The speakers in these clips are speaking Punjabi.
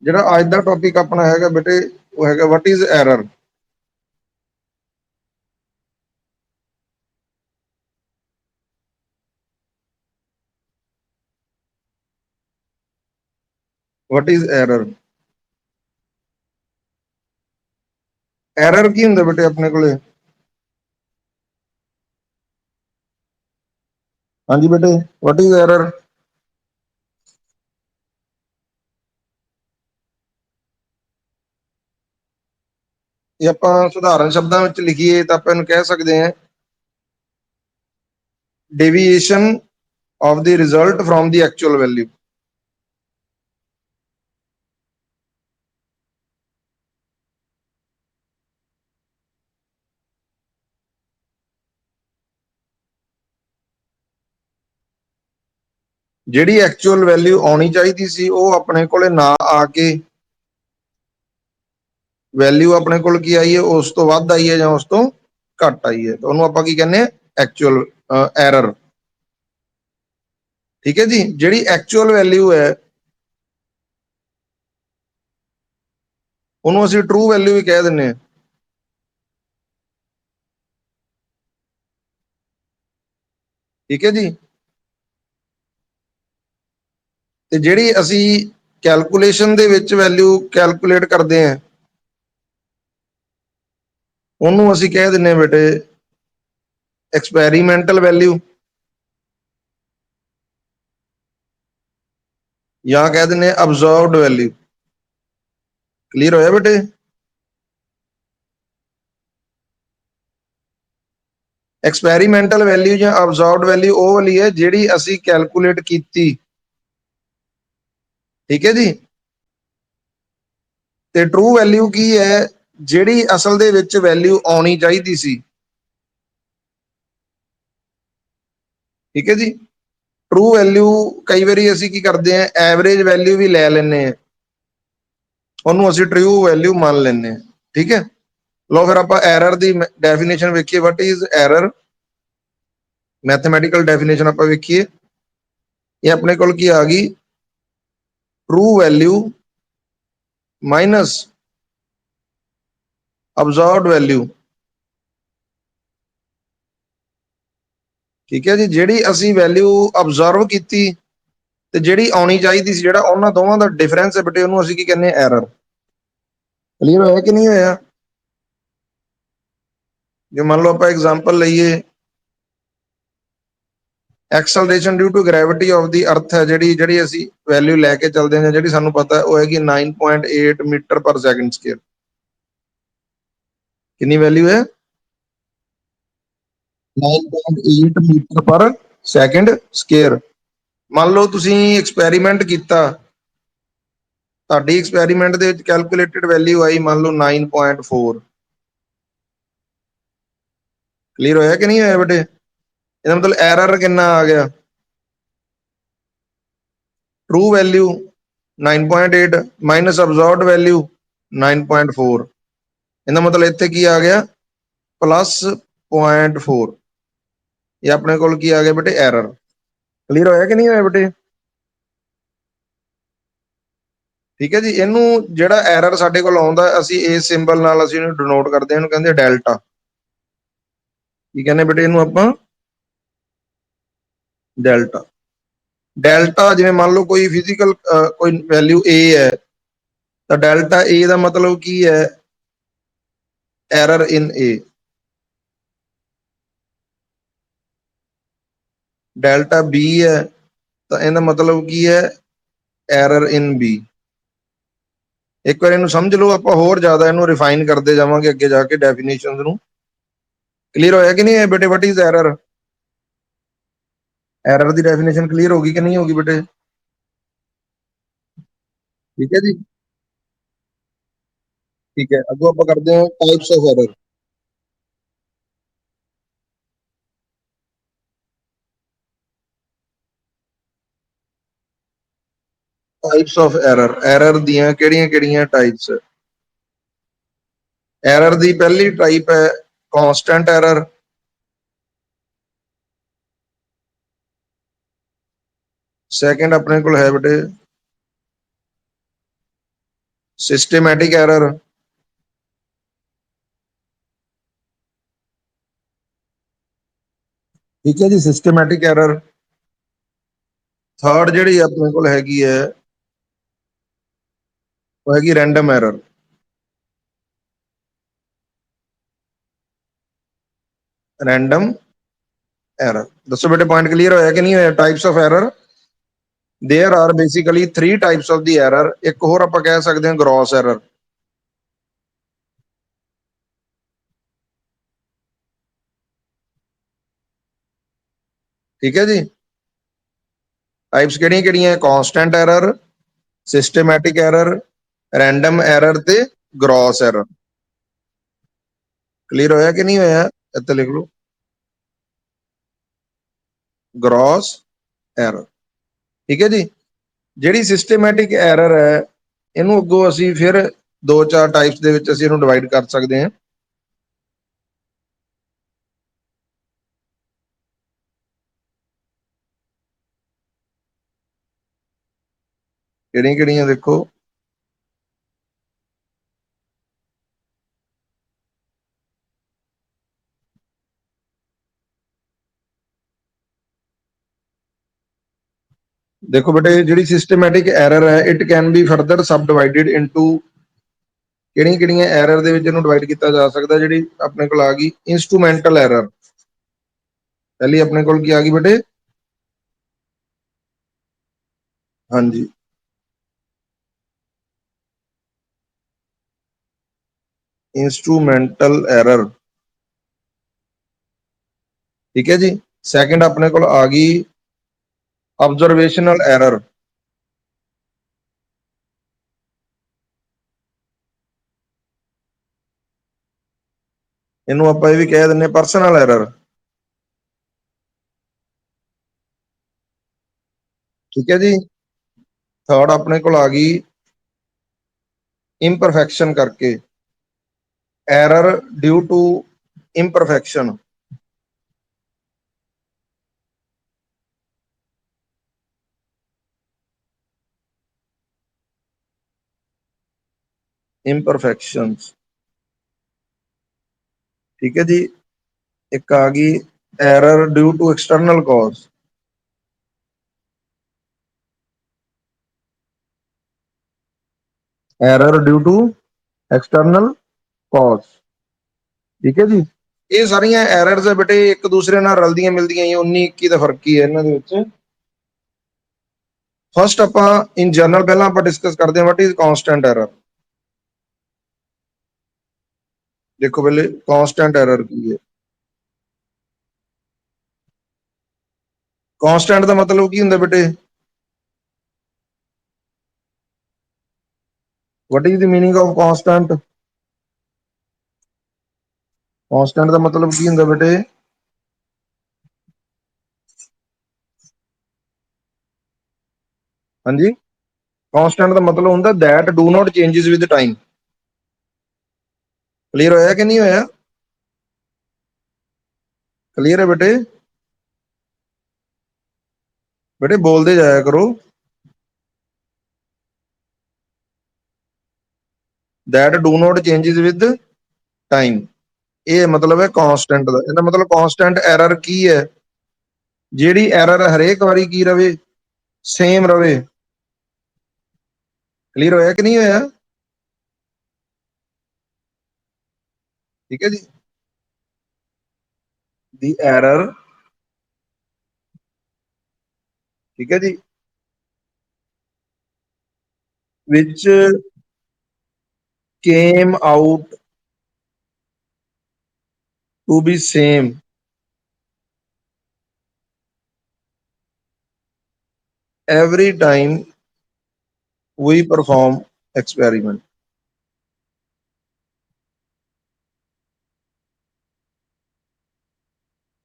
ਜਿਹੜਾ ਅੱਜ ਦਾ ਟੌਪਿਕ ਆਪਣਾ ਹੈਗਾ ਬੇਟੇ, ਉਹ ਹੈਗਾ what is error. What is error. Error ਕੀ ਹੁੰਦਾ ਬੇਟੇ ਆਪਣੇ ਕੋਲੇ? ਹਾਂਜੀ ਬੇਟੇ, ਵਾਟ ਇਜ਼ ਐਰਰ। ਜੇ ਆਪਾਂ ਸੁਧਾਰਨ ਸ਼ਬਦਾਂ ਵਿੱਚ ਲਿਖੀਏ ਤਾਂ ਆਪਾਂ ਇਹਨੂੰ ਕਹਿ ਸਕਦੇ ਹਾਂ deviation of the result from the actual value. ਜਿਹੜੀ ਐਕਚੁਅਲ ਵੈਲਿਊ ਆਉਣੀ ਚਾਹੀਦੀ ਸੀ ਉਹ ਆਪਣੇ ਕੋਲੇ ਨਾ ਆ ਕੇ ਵੈਲਿਊ ਆਪਣੇ ਕੋਲ ਕੀ ਆਈ ਹੈ, ਉਸ ਤੋਂ ਵੱਧ ਆਈ ਹੈ ਜਾਂ ਉਸ ਤੋਂ ਘੱਟ ਆਈ ਹੈ, ਤਾਂ ਉਹਨੂੰ ਆਪਾਂ ਕੀ ਕਹਿੰਦੇ ਆ, ਐਕਚੁਅਲ ਐਰਰ। ਠੀਕ ਹੈ ਜੀ। ਜਿਹੜੀ ਐਕਚੁਅਲ ਵੈਲਿਊ ਹੈ ਉਹਨੂੰ ਅਸੀਂ ਟਰੂ ਵੈਲਿਊ ਵੀ ਕਹਿ ਦਿੰਦੇ ਹਾਂ। ਠੀਕ ਹੈ ਜੀ। ਤੇ ਜਿਹੜੀ ਅਸੀਂ ਕੈਲਕੂਲੇਸ਼ਨ ਦੇ ਵਿੱਚ ਵੈਲਿਊ ਕੈਲਕੂਲੇਟ ਕਰਦੇ ਹਾਂ ਉਹਨੂੰ ਅਸੀਂ ਕਹਿ ਦਿੰਦੇ ਹਾਂ ਬੇਟੇ ਐਕਸਪੈਰੀਮੈਂਟਲ ਵੈਲਿਊ, ਜਾਂ ਕਹਿ ਦਿੰਦੇ ਹਾਂ ਅਬਜ਼ਰਵਡ ਵੈਲਿਊ। ਕਲੀਅਰ ਹੋਇਆ ਬੇਟੇ? ਐਕਸਪੈਰੀਮੈਂਟਲ ਵੈਲਿਊ ਜਾਂ ਅਬਜ਼ਰਵਡ ਵੈਲਿਊ ਉਹ ਵਾਲੀ ਹੈ ਜਿਹੜੀ ਅਸੀਂ ਕੈਲਕੂਲੇਟ ਕੀਤੀ। ਠੀਕ ਹੈ ਜੀ। ਤੇ ਟਰੂ ਵੈਲਿਊ ਕੀ ਹੈ? ਜਿਹੜੀ ਅਸਲ ਦੇ ਵਿੱਚ ਵੈਲਿਊ ਆਉਣੀ ਚਾਹੀਦੀ ਸੀ। ਠੀਕ ਹੈ ਜੀ। ਟਰੂ ਵੈਲਿਊ ਕਈ ਵਾਰੀ ਅਸੀਂ ਕੀ ਕਰਦੇ ਹਾਂ, ਐਵਰੇਜ ਵੈਲਿਊ ਵੀ ਲੈ ਲੈਂਦੇ ਹਾਂ, ਉਹਨੂੰ ਅਸੀਂ ਟਰੂ ਵੈਲਿਊ ਮੰਨ ਲੈਂਦੇ ਹਾਂ। ਠੀਕ ਹੈ। ਲਓ ਫਿਰ ਆਪਾਂ ਐਰਰ ਦੀ ਡੈਫੀਨੇਸ਼ਨ ਵੇਖੀਏ। ਵਾਟ ਇਜ਼ ਐਰਰ, ਮੈਥਮੈਟੀਕਲ ਡੈਫੀਨੇਸ਼ਨ ਆਪਾਂ ਵੇਖੀਏ। ਇਹ ਆਪਣੇ ਕੋਲ ਕੀ ਆ ਗਈ, true value minus observed value. ਠੀਕ ਹੈ ਜੀ। ਜਿਹੜੀ ਅਸੀਂ ਵੈਲਿਊ ਅਬਜ਼ਰਵ ਕੀਤੀ ਤੇ ਜਿਹੜੀ ਆਉਣੀ ਚਾਹੀਦੀ ਸੀ, ਜਿਹੜਾ ਉਹਨਾਂ ਦੋਵਾਂ ਦਾ ਡਿਫਰੈਂਸ ਹੈ ਬੇਟੇ, ਉਹਨੂੰ ਅਸੀਂ ਕੀ ਕਹਿੰਦੇ ਆ, ਐਰਰ। ਕਲੀਅਰ ਹੋਇਆ ਕਿ ਨਹੀਂ ਹੋਇਆ? ਜੇ ਮੰਨ ਲਓ ਆਪਾਂ ਐਗਜ਼ਾਮਪਲ ਲਈਏ, acceleration due to gravity of the earth ਹੈ ਜਿਹੜੀ ਅਸੀਂ ਵੈਲਿਊ ਲੈ ਕੇ ਚੱਲਦੇ ਹਾਂ, ਜਿਹੜੀ ਸਾਨੂੰ ਪਤਾ ਉਹ ਹੈਗੀ 9.8 ਮੀਟਰ ਪਰ ਸੈਕਿੰਡ ਸਕੁਅਰ। ਕਿੰਨੀ ਵੈਲਿਊ ਹੈ? 9.8 ਮੀਟਰ ਪਰ ਸੈਕਿੰਡ ਸਕੁਅਰ। ਮੰਨ ਲਓ ਤੁਸੀਂ ਐਕਸਪੈਰੀਮੈਂਟ ਕੀਤਾ, ਤੁਹਾਡੀ ਐਕਸਪੈਰੀਮੈਂਟ ਦੇ ਵਿੱਚ ਕੈਲਕੂਲੇਟਡ ਵੈਲਿਊ ਆਈ ਮੰਨ ਲਓ 9.4। ਕਲੀਅਰ ਹੋਇਆ ਕਿ ਨਹੀਂ ਹੋਇਆ ਬੇਟੇ? ਇਹਦਾ ਮਤਲਬ ਐਰਰ ਕਿੰਨਾ ਆ ਗਿਆ? True value 9.8 minus observed value 9.4। ਇਹਦਾ ਮਤਲਬ ਇੱਥੇ ਕੀ ਆ ਗਿਆ, ਪਲੱਸ 0.4। ਇਹ ਆਪਣੇ ਕੋਲ ਕੀ ਆ ਗਿਆ ਬੇਟੇ, ਐਰਰ। ਕਲੀਅਰ ਹੋਇਆ ਕਿ ਨਹੀਂ ਹੋਇਆ ਬੇਟੇ? ਠੀਕ ਹੈ ਜੀ। ਇਹਨੂੰ ਜਿਹੜਾ ਐਰਰ ਸਾਡੇ ਕੋਲ ਆਉਂਦਾ, ਅਸੀਂ ਇਸ ਸਿੰਬਲ ਨਾਲ ਅਸੀਂ ਇਹਨੂੰ ਡਿਨੋਟ ਕਰਦੇ ਹਾਂ, ਇਹਨੂੰ ਕਹਿੰਦੇ ਡੈਲਟਾ। ਕੀ ਕਹਿੰਦੇ ਬੇਟੇ ਇਹਨੂੰ ਆਪਾਂ? ਡੈਲਟਾ। ਡੈਲਟਾ ਜਿਵੇਂ ਮੰਨ ਲਓ ਕੋਈ ਫਿਜ਼ੀਕਲ ਕੋਈ ਵੈਲਿਊ ਏ ਹੈ, ਤਾਂ ਡੈਲਟਾ ਏ ਦਾ ਮਤਲਬ ਕੀ ਹੈ, ਐਰਰ ਇਨ ਏ। ਡੈਲਟਾ ਬੀ ਹੈ ਤਾਂ ਇਹਦਾ ਮਤਲਬ ਕੀ ਹੈ, ਐਰਰ ਇਨ ਬੀ। ਇੱਕ ਵਾਰ ਇਹਨੂੰ ਸਮਝ ਲਓ, ਆਪਾਂ ਹੋਰ ਜ਼ਿਆਦਾ ਇਹਨੂੰ ਰਿਫਾਈਨ ਕਰਦੇ ਜਾਵਾਂਗੇ ਅੱਗੇ ਜਾ ਕੇ ਡੈਫੀਨੇਸ਼ਨਸ ਨੂੰ। ਕਲੀਅਰ ਹੋਇਆ ਕਿ ਨਹੀਂ ਹੈ ਬੇਟੇ? What is error. Error the definition clear ਹੋ ਗਈ ਕਿ ਨਹੀਂ ਹੋਗੀ ਬੇਟੇ? ਠੀਕ ਹੈ ਜੀ। ਠੀਕ ਹੈ, ਅੱਗੋਂ ਆਪਾਂ ਕਰਦੇ ਹਾਂ types of error. Types of error, error ਦੀਆਂ ਕਿਹੜੀਆਂ ਕਿਹੜੀਆਂ ਟਾਈਪਸ? ਐਰਰ ਦੀ ਪਹਿਲੀ ਟਾਈਪ ਹੈ ਕਾਂਸਟੈਂਟ ਐਰਰ। ਸੈਕਿੰਡ ਆਪਣੇ ਕੋਲ ਹੈ ਬੇਟੇ सिस्टमैटिक एरर, ठीक है जी, सिस्टमैटिक एरर। थर्ड ਜਿਹੜੀ ਆਪਣੇ ਕੋਲ ਹੈਗੀ ਹੈ ਉਹ ਹੈਗੀ ਰੈਂਡਮ ਐਰਰ। ਰੈਂਡਮ ਐਰਰ, ਦੱਸੋ ਬੇਟੇ ਪੁਆਇੰਟ ਕਲੀਅਰ ਹੋਇਆ ਕਿ ਨਹੀਂ ਹੋਇਆ? Types of error, there are basically 3 types of the error. एक होर ਆਪਾਂ ਕਹਿ ਸਕਦੇ ਹਾਂ ਗ੍ਰॉस एरर। ठीक है जी, टाइप्स ਕਿਹੜੀਆਂ-ਕਿਹੜੀਆਂ? Constant error, systematic error, random error ਤੇ ਗ੍ਰॉस ਐਰਰ। ਕਲੀਅਰ ਹੋਇਆ ਕਿ ਨਹੀਂ ਹੋਇਆ? ਇੱਥੇ ਲਿਖ ਲਓ ਗ੍ਰॉस ਐਰਰ। ਠੀਕ ਹੈ ਜੀ, ਜਿਹੜੀ ਸਿਸਟਮੈਟਿਕ ਐਰਰ ਹੈ ਇਹਨੂੰ ਅੱਗੋਂ ਅਸੀਂ ਫਿਰ ਦੋ ਚਾਰ ਟਾਈਪਸ ਦੇ ਵਿੱਚ ਅਸੀਂ ਇਹਨੂੰ ਡਿਵਾਈਡ ਕਰ ਸਕਦੇ ਹਾਂ। ਕਿਹੜੀਆਂ-ਕਿਹੜੀਆਂ ਦੇਖੋ, ਦੇਖੋ ਬੇਟੇ ਜਿਹੜੀ ਸਿਸਟਮੈਟਿਕ ਐਰਰ ਹੈ it can be further subdivided into, ਕਿਹੜੀਆਂ-ਕਿਹੜੀਆਂ ਐਰਰ ਦੇ ਵਿੱਚ ਇਹਨੂੰ ਡਿਵਾਈਡ ਕੀਤਾ ਜਾ ਸਕਦਾ? ਜਿਹੜੀ ਆਪਣੇ ਕੋਲ ਆ ਗਈ ਇਨਸਟਰੂਮੈਂਟਲ ਐਰਰ। ਪਹਿਲੀ ਆਪਣੇ ਕੋਲ ਕੀ ਆ ਗਈ ਬੇਟੇ? ਹਾਂਜੀ, ਇੰਸਟਰੂਮੈਂਟਲ ਐਰਰ। ਠੀਕ ਹੈ ਜੀ, ਸੈਕੰਡ ਆਪਣੇ ਕੋਲ ਆ ਗਈ ਆਬਜ਼ਰਵੇਸ਼ਨਲ ਐਰਰ। ਇਹਨੂੰ ਆਪਾਂ ਇਹ ਵੀ ਕਹਿ ਦਿੰਨੇ ਪਰਸਨਲ ਐਰਰ। ਠੀਕ ਹੈ ਜੀ, ਥਰਡ ਆਪਣੇ ਕੋਲ ਆ ਗਈ imperfection ਕਰਕੇ, error due to imperfection। imperfections, ਠੀਕ ਹੈ ਜੀ। ਇੱਕ ਆ ਗਈ error due to external cause. Error due to external cause. ਠੀਕ ਹੈ ਜੀ, ਇਹ ਸਾਰੀਆਂ ਐਰਰਸ ਹੈ ਬੇਟੇ ਇੱਕ ਦੂਸਰੇ ਨਾਲ ਰਲਦੀਆਂ ਮਿਲਦੀਆਂ ਹੀ 19 21 ਦਾ ਫਰਕ ਹੀ ਹੈ ਇਹਨਾਂ ਦੇ ਵਿੱਚ। ਫਸਟ ਆਪਾਂ ਇਨ ਜਨਰਲ ਪਹਿਲਾਂ ਆਪਾਂ ਡਿਸਕਸ ਕਰਦੇ ਹਾਂ ਵਾਟ ਇਜ਼ ਕਾਂਸਟੈਂਟ ਐਰਰ। ਦੇਖੋ ਪਹਿਲੇ ਕਾਂਸਟੈਂਟ ਐਰਰ ਕੀ ਹੈ? ਕਾਂਸਟੈਂਟ ਦਾ ਮਤਲਬ ਕੀ ਹੁੰਦਾ ਬੇਟੇ? What is the meaning of constant? Constant ਦਾ ਮਤਲਬ ਕੀ ਹੁੰਦਾ ਬੇਟੇ? ਹਾਂਜੀ, ਕਾਂਸਟੈਂਟ ਦਾ ਮਤਲਬ ਹੁੰਦਾ that do not changes with time। Clear ਹੋਇਆ ਕਿ ਨਹੀਂ ਹੋਇਆ? ਕਲੀਅਰ ਹੈ ਬੇਟੇ? ਬੇਟੇ ਬੋਲਦੇ ਜਾਇਆ ਕਰੋ। that do not changes with time, ਇਹ ਮਤਲਬ ਹੈ ਕਾਂਸਟੈਂਟ ਦਾ। ਇਹਦਾ ਮਤਲਬ ਕਾਂਸਟੈਂਟ ਐਰਰ ਕੀ ਹੈ? ਜਿਹੜੀ ਐਰਰ ਹਰੇਕ ਵਾਰੀ ਕੀ ਰਵੇ? ਸੇਮ ਰਵੇ। ਕਲੀਅਰ ਹੋਇਆ ਕਿ ਨਹੀਂ ਹੋਇਆ? ਠੀਕ ਹੈ ਜੀ, ਦੀ ਐਰਰ, ਠੀਕ ਹੈ ਜੀ, which came out to be same every time we perform experiment।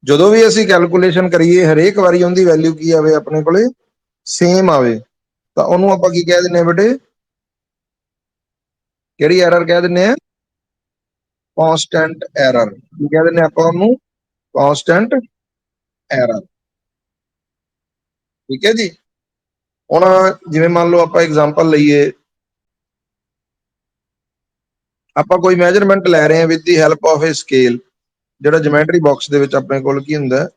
ਜਦੋਂ ਵੀ ਅਸੀਂ ਕੈਲਕੂਲੇਸ਼ਨ ਕਰੀਏ ਹਰੇਕ ਵਾਰੀ ਉਹਦੀ ਵੈਲਿਊ ਕੀ ਆਵੇ ਆਪਣੇ ਕੋਲੇ? ਸੇਮ ਆਵੇ। ਤਾਂ ਉਹਨੂੰ ਆਪਾਂ ਕੀ ਕਹਿ ਦਿੰਨੇ ਆ ਬੇਟੇ? ਕਿਹੜੀ ਐਰਰ ਕਹਿ ਦਿੰਨੇ ਆ? Constant error. ਕੀ ਕਹਿ ਦਿੰਨੇ ਆਪਾਂ ਉਹਨੂੰ? Constant error. ਠੀਕ ਹੈ ਜੀ, ਹੁਣ ਜਿਵੇਂ ਮੰਨ ਲਓ ਆਪਾਂ ਐਗਜ਼ਾਮਪਲ ਲਈਏ ਆਪਾਂ ਕੋਈ ਮੈਜਰਮੈਂਟ ਲੈ ਰਹੇ ਹਾਂ with the help of a scale, ਜਿਹੜਾ ਜਿਓਮੈਟਰੀ ਬਾਕਸ ਦੇ ਵਿੱਚ ਆਪਣੇ ਕੋਲ ਕੀ ਹੁੰਦਾ ਹੈ,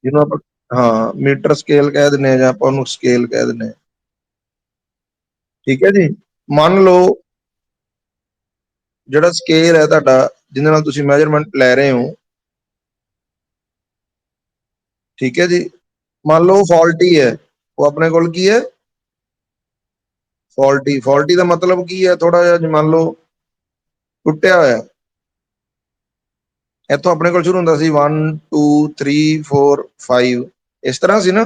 ਜਿਹਨੂੰ ਆਪਾਂ ਹਾਂ ਮੀਟਰ ਸਕੇਲ ਕਹਿ ਦਿੰਦੇ ਆ ਜਾਂ ਆਪਾਂ ਉਹਨੂੰ ਸਕੇਲ ਕਹਿ ਦਿੰਦੇ ਆ। ਠੀਕ ਹੈ ਜੀ। ਮੰਨ ਲਓ ਜਿਹੜਾ ਸਕੇਲ ਹੈ ਤੁਹਾਡਾ ਜਿਹਦੇ ਨਾਲ ਤੁਸੀਂ ਮੈਜਰਮੈਂਟ ਲੈ ਰਹੇ ਹੋ, ਠੀਕ ਹੈ ਜੀ, ਮੰਨ ਲਓ ਫਾਲਟੀ ਹੈ, ਉਹ ਆਪਣੇ ਕੋਲ ਕੀ ਹੈ, ਫਾਲਟੀ। ਫਾਲਟੀ ਦਾ ਮਤਲਬ ਕੀ ਹੈ, ਥੋੜਾ ਜਿਹਾ ਮੰਨ ਲਓ ਟੁੱਟਿਆ ਹੋਇਆ, ਇੱਥੋਂ ਆਪਣੇ ਕੋਲ ਸ਼ੁਰੂ ਹੁੰਦਾ ਸੀ 1 2 3 4 5, ਇਸ ਤਰ੍ਹਾਂ ਸੀ ਨਾ,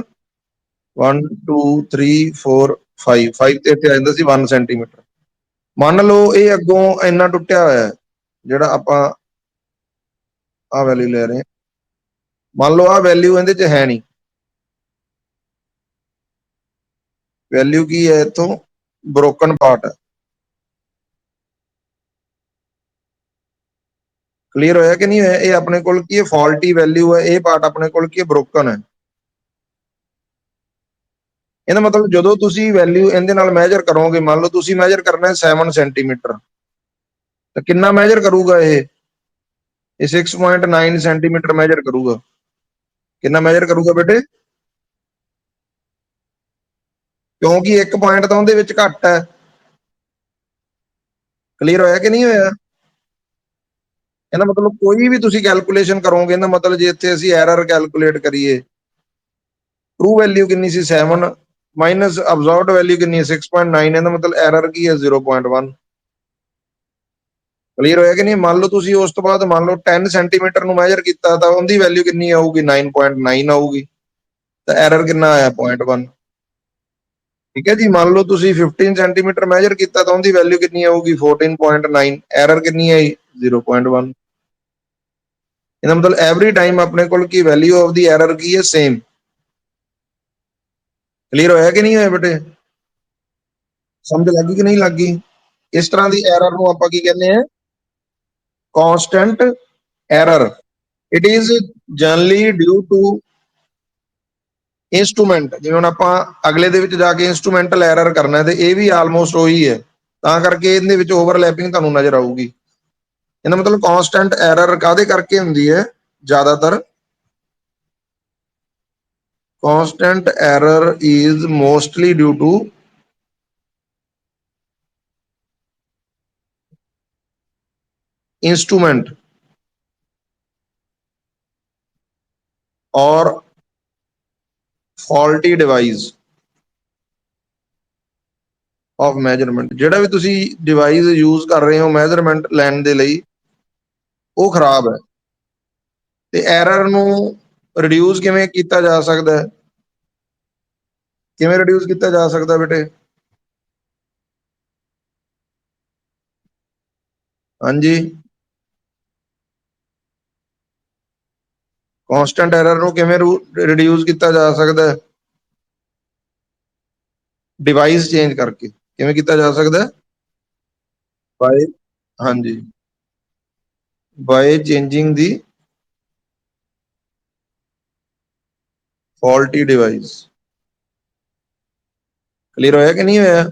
1 2 3 4 5, 5 ਤੇ ਇੱਥੇ ਆ ਜਾਂਦਾ ਸੀ 1 ਸੈਂਟੀਮੀਟਰ। ਮੰਨ ਲਓ ਇਹ ਅੱਗੋਂ ਇੰਨਾ ਟੁੱਟਿਆ ਹੋਇਆ ਹੈ, ਜਿਹੜਾ ਆਪਾਂ ਆਹ ਵੈਲਿਊ ਲੈ ਰਹੇ ਹਾਂ, ਮੰਨ ਲਓ ਆਹ ਵੈਲਿਊ ਇਹਦੇ 'ਚ ਹੈ ਨਹੀਂ, ਵੈਲਿਊ ਕੀ ਹੈ ਇੱਥੋਂ, ਬ੍ਰੋਕਨ ਪਾਰਟ ਹੈ। ਕਲੀਅਰ ਹੋਇਆ ਕਿ ਨਹੀਂ ਹੋਇਆ? ਇਹ ਆਪਣੇ ਕੋਲ ਕੀ ਹੈ, ਫਾਲਟੀ ਵੈਲਿਊ ਹੈ, ਇਹ ਪਾਰਟ ਆਪਣੇ ਕੋਲ ਕੀ ਹੈ, ਬ੍ਰੋਕਨ ਹੈ। ਇਹਦਾ ਮਤਲਬ ਜਦੋਂ ਤੁਸੀਂ ਵੈਲਿਊ ਇਹਦੇ ਨਾਲ ਮੈਜਰ ਕਰੋਗੇ, ਮੰਨ ਲਓ ਤੁਸੀਂ ਮੈਜਰ ਕਰਨਾ ਹੈ 7 ਸੈਂਟੀਮੀਟਰ, ਤਾਂ ਕਿੰਨਾ ਮੈਜਰ ਕਰੂਗਾ ਇਹ 6.9 ਸੈਂਟੀਮੀਟਰ ਮੈਜਰ ਕਰੂਗਾ। ਕਿੰਨਾ ਮੈਜਰ ਕਰੂਗਾ ਬੇਟੇ? ਕਿਉਂਕਿ ਇੱਕ ਪੁਆਇੰਟ ਤਾਂ ਉਹਦੇ ਵਿੱਚ ਘੱਟ ਹੈ। ਕਲੀਅਰ ਹੋਇਆ ਕਿ ਨਹੀਂ ਹੋਇਆ? ਇਹਦਾ ਮਤਲਬ ਕੋਈ ਵੀ ਤੁਸੀਂ ਕੈਲਕੂਲੇਸ਼ਨ ਕਰੋਗੇ, ਇਹਦਾ ਮਤਲਬ ਜੇ ਇੱਥੇ ਅਸੀਂ ਐਰਰ ਕੈਲਕੂਲੇਟ ਕਰੀਏ, ਟਰੂ ਵੈਲਿਊ ਕਿੰਨੀ ਸੀ 7 ਮਾਈਨਸ ਅਬਜ਼ਰਵਡ ਵੈਲਿਊ ਕਿੰਨੀ ਹੈ 6.9, ਇਹਦਾ ਮਤਲਬ ਐਰਰ ਕੀ ਹੈ 0.1। ਕਲੀਅਰ ਹੋਇਆ ਕਿ ਨਹੀਂ? ਮੰਨ ਲਓ ਤੁਸੀਂ ਉਸ ਤੋਂ ਬਾਅਦ ਮੰਨ ਲਓ 10 ਸੈਂਟੀਮੀਟਰ ਨੂੰ ਮੈਜਰ ਕੀਤਾ, ਤਾਂ ਉਹਦੀ ਵੈਲਿਊ ਕਿੰਨੀ ਆਊਗੀ, 9.9 ਆਊਗੀ, ਤਾਂ ਐਰਰ ਕਿੰਨਾ ਆਇਆ 0.1। ਠੀਕ ਹੈ ਜੀ। ਮੰਨ ਲਓ ਤੁਸੀਂ 15 ਸੈਂਟੀਮੀਟਰ ਮੈਜਰ ਕੀਤਾ, ਤਾਂ ਉਹਦੀ ਵੈਲਿਊ ਕਿੰਨੀ ਆਊਗੀ 14.9, ਐਰਰ ਕਿੰਨੀ ਆਈ 0.1। ਇਹਦਾ ਮਤਲਬ ਐਵਰੀ ਟਾਈਮ ਆਪਣੇ ਕੋਲ ਕੀ ਵੈਲਿਊ ਆਫ ਦੀ ਐਰਰ ਕੀ ਹੈ, ਸੇਮ। ਕਲੀਅਰ ਹੋਇਆ ਕਿ ਨਹੀਂ ਹੋਇਆ ਬੇਟੇ? ਸਮਝ ਲੱਗੀ ਕਿ ਨਹੀਂ ਲੱਗੀ? ਇਸ ਤਰ੍ਹਾਂ ਦੀ ਐਰਰ ਨੂੰ ਆਪਾਂ ਕੀ ਕਹਿੰਦੇ ਆ, constant error. It is generally due to instrument. ਜਿਵੇਂ ਹੁਣ ਆਪਾਂ ਅਗਲੇ ਦੇ ਵਿੱਚ ਜਾ ਕੇ ਇੰਸਟਰੂਮੈਂਟਲ ਐਰਰ ਕਰਨਾ, ਤੇ ਇਹ ਵੀ ਆਲਮੋਸਟ ਉਹੀ ਹੈ, ਤਾਂ ਕਰਕੇ ਇਹਦੇ ਵਿੱਚ ਓਵਰਲੈਪਿੰਗ ਤੁਹਾਨੂੰ ਨਜ਼ਰ ਆਊਗੀ। ਇਹਦਾ ਮਤਲਬ ਕਾਂਸਟੈਂਟ ਐਰਰ ਕਾਦੇ ਕਰਕੇ ਹੁੰਦੀ ਹੈ ਜ਼ਿਆਦਾਤਰ? Constant error is mostly due to instrument और ਫਾਲਟੀ ਡਿਵਾਈਸ ਆਫ ਮੈਜਰਮੈਂਟ। ਜਿਹੜਾ ਵੀ ਤੁਸੀਂ ਡਿਵਾਈਸ ਯੂਜ਼ ਕਰ ਰਹੇ ਹੋ ਮੈਜਰਮੈਂਟ ਲੈਣ ਦੇ ਲਈ, ਉਹ ਖਰਾਬ ਹੈ। ਤੇ ਐਰਰ ਨੂੰ ਰਿਡਿਊਸ ਕਿਵੇਂ ਕੀਤਾ ਜਾ ਸਕਦਾ ਹੈ? ਕਿਵੇਂ ਰਿਡਿਊਸ ਕੀਤਾ ਜਾ ਸਕਦਾ ਬੇਟੇ? ਹਾਂਜੀ, ਕਾਂਸਟੈਂਟ ਐਰਰ ਨੂੰ ਕਿਵੇਂ ਰਿਡਿਊਸ ਕੀਤਾ ਜਾ ਸਕਦਾ ਹੈ? ਡਿਵਾਈਸ ਚੇਂਜ ਕਰਕੇ। ਕਿਵੇਂ ਕੀਤਾ ਜਾ ਸਕਦਾ? ਬਾਏ, ਹਾਂਜੀ, by changing the faulty device. Clear ਹੋਇਆ ਕਿ ਨਹੀਂ ਹੋਇਆ?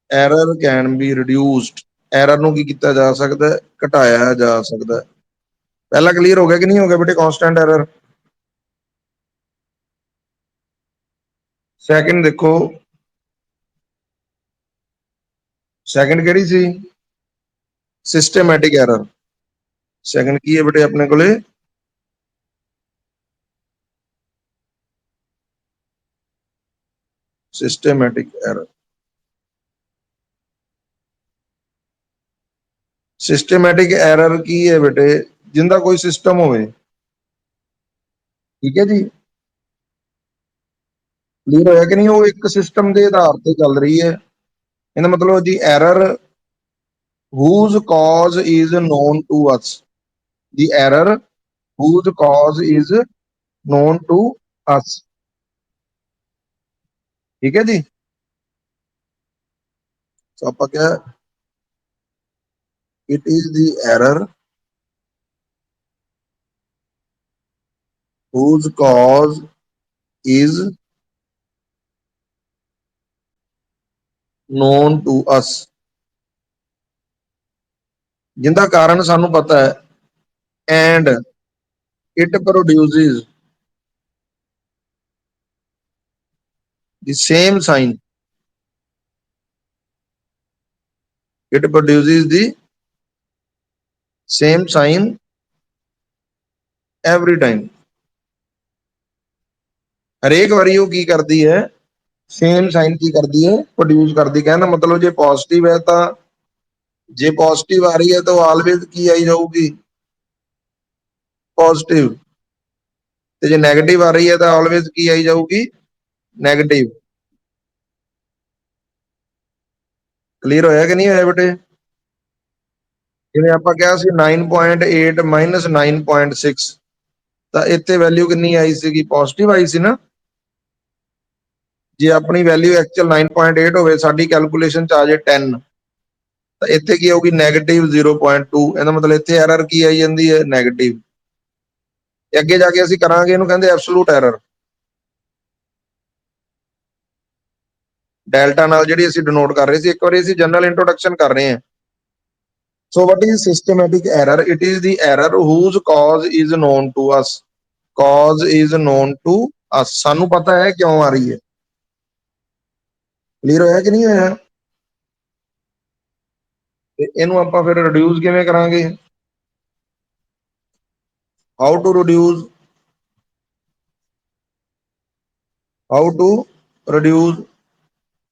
Error can be reduced. Error ਨੂੰ ਕੀ ਕੀਤਾ ਜਾ ਸਕਦਾ ਹੈ? ਘਟਾਇਆ ਜਾ ਸਕਦਾ ਹੈ। ਪਹਿਲਾ ਕਲੀਅਰ ਹੋ ਗਿਆ ਕਿ ਨਹੀਂ ਹੋ ਗਿਆ ਬੇਟੇ, ਕਾਂਸਟੈਂਟ ਐਰਰ? ਸੈਕਿੰਡ ਦੇਖੋ, ਸੈਕਿੰਡ ਕਿਹੜੀ ਸੀ? Systematic error. ਸੈਕਿੰਡ ਕੀ ਹੈ ਬੇਟੇ ਆਪਣੇ ਕੋਲੇ? Systematic error. ਸਿਸਟਮੈਟਿਕ ਐਰਰ ਕੀ ਹੈ ਬੇਟੇ? ਜਿੰਦਾ ਕੋਈ ਸਿਸਟਮ ਹੋਵੇ। ਠੀਕ ਹੈ ਜੀ। ਕਲੀਅਰ ਹੋਇਆ ਕਿ ਨਹੀਂ? ਉਹ ਇੱਕ ਸਿਸਟਮ ਦੇ ਆਧਾਰ ਤੇ ਚੱਲ ਰਹੀ ਹੈ। ਇਹਦਾ ਮਤਲਬ ਦੀ error whose cause is known to us, the error whose cause is known to us। ਠੀਕ ਹੈ ਜੀ। ਸੋ ਆਪਾਂ ਕਿਹਾ it is the error whose cause is known to us। जिंदा कारण सानू पता है, and it produces the same sign, it produces the same sign every time. हरेक वारी वो की करती है, सेम साइन की करती है, प्रोड्यूस करती। कहना मतलब जे पॉजिटिव है तो, जे पॉजिटिव आ रही है तो ऑलवेज की आई जाऊगी, पॉजिटिव। ਤੇ ਜੇ 네ਗੇਟਿਵ ਆ ਰਹੀ ਹੈ ਤਾਂ ਆਲਵੇਜ਼ ਕੀ ਆਈ ਜਾਊਗੀ, 네ਗੇਟਿਵ। ਕਲੀਅਰ ਹੋਇਆ ਕਿ ਨਹੀਂ ਹੋਇਆ ਬੇਟੇ? ਜਿਵੇਂ ਆਪਾਂ ਕਿਹਾ ਸੀ 9.8 ਮਾਈਨਸ 9.6, ਤਾਂ ਇੱਥੇ ਵੈਲਿਊ ਕਿੰਨੀ ਆਈ ਸੀਗੀ, ਪੋਜ਼ਿਟਿਵ ਆਈ ਸੀ ਨਾ। ਜੇ ਆਪਣੀ ਵੈਲਿਊ ਐਕਚੁਅਲ 9.8 ਹੋਵੇ, ਸਾਡੀ ਕੈਲਕੂਲੇਸ਼ਨ ਚ ਆ ਜੇ 10, ਤਾਂ ਇੱਥੇ ਕੀ ਆਊਗੀ, 네ਗੇਟਿਵ 0.2। ਇਹਦਾ ਮਤਲਬ ਇੱਥੇ ਐਰਰ ਕੀ ਆਈ ਜਾਂਦੀ ਹੈ, 네ਗੇਟਿਵ। ਅੱਗੇ ਜਾ ਕੇ ਅਸੀਂ ਕਰਾਂਗੇ, ਇਹਨੂੰ ਕਹਿੰਦੇ ਐਬਸੋਲੂਟ ਐਰਰ। ਡੈਲਟਾ ਨਾਲ ਜਿਹੜੀ ਅਸੀਂ ਡਿਨੋਟ ਕਰ ਰਹੇ ਸੀ, ਇੱਕ ਵਾਰੀ ਅਸੀਂ ਜਨਰਲ ਇੰਟਰੋਡਕਸ਼ਨ ਕਰ ਰਹੇ ਹਾਂ। So what is systematic error? It is the error whose cause is known to us. Cause is known to us। ਸਾਨੂੰ ਪਤਾ ਹੈ ਕਿਉਂ ਆ ਰਹੀ ਹੈ। ਕਲੀਅਰ ਹੋਇਆ ਕਿ ਨਹੀਂ ਹੋਇਆ? ਤੇ ਇਹਨੂੰ ਆਪਾਂ ਫਿਰ ਰਿਡਿਊਸ ਕਿਵੇਂ ਕਰਾਂਗੇ? How to reduce, how to reduce,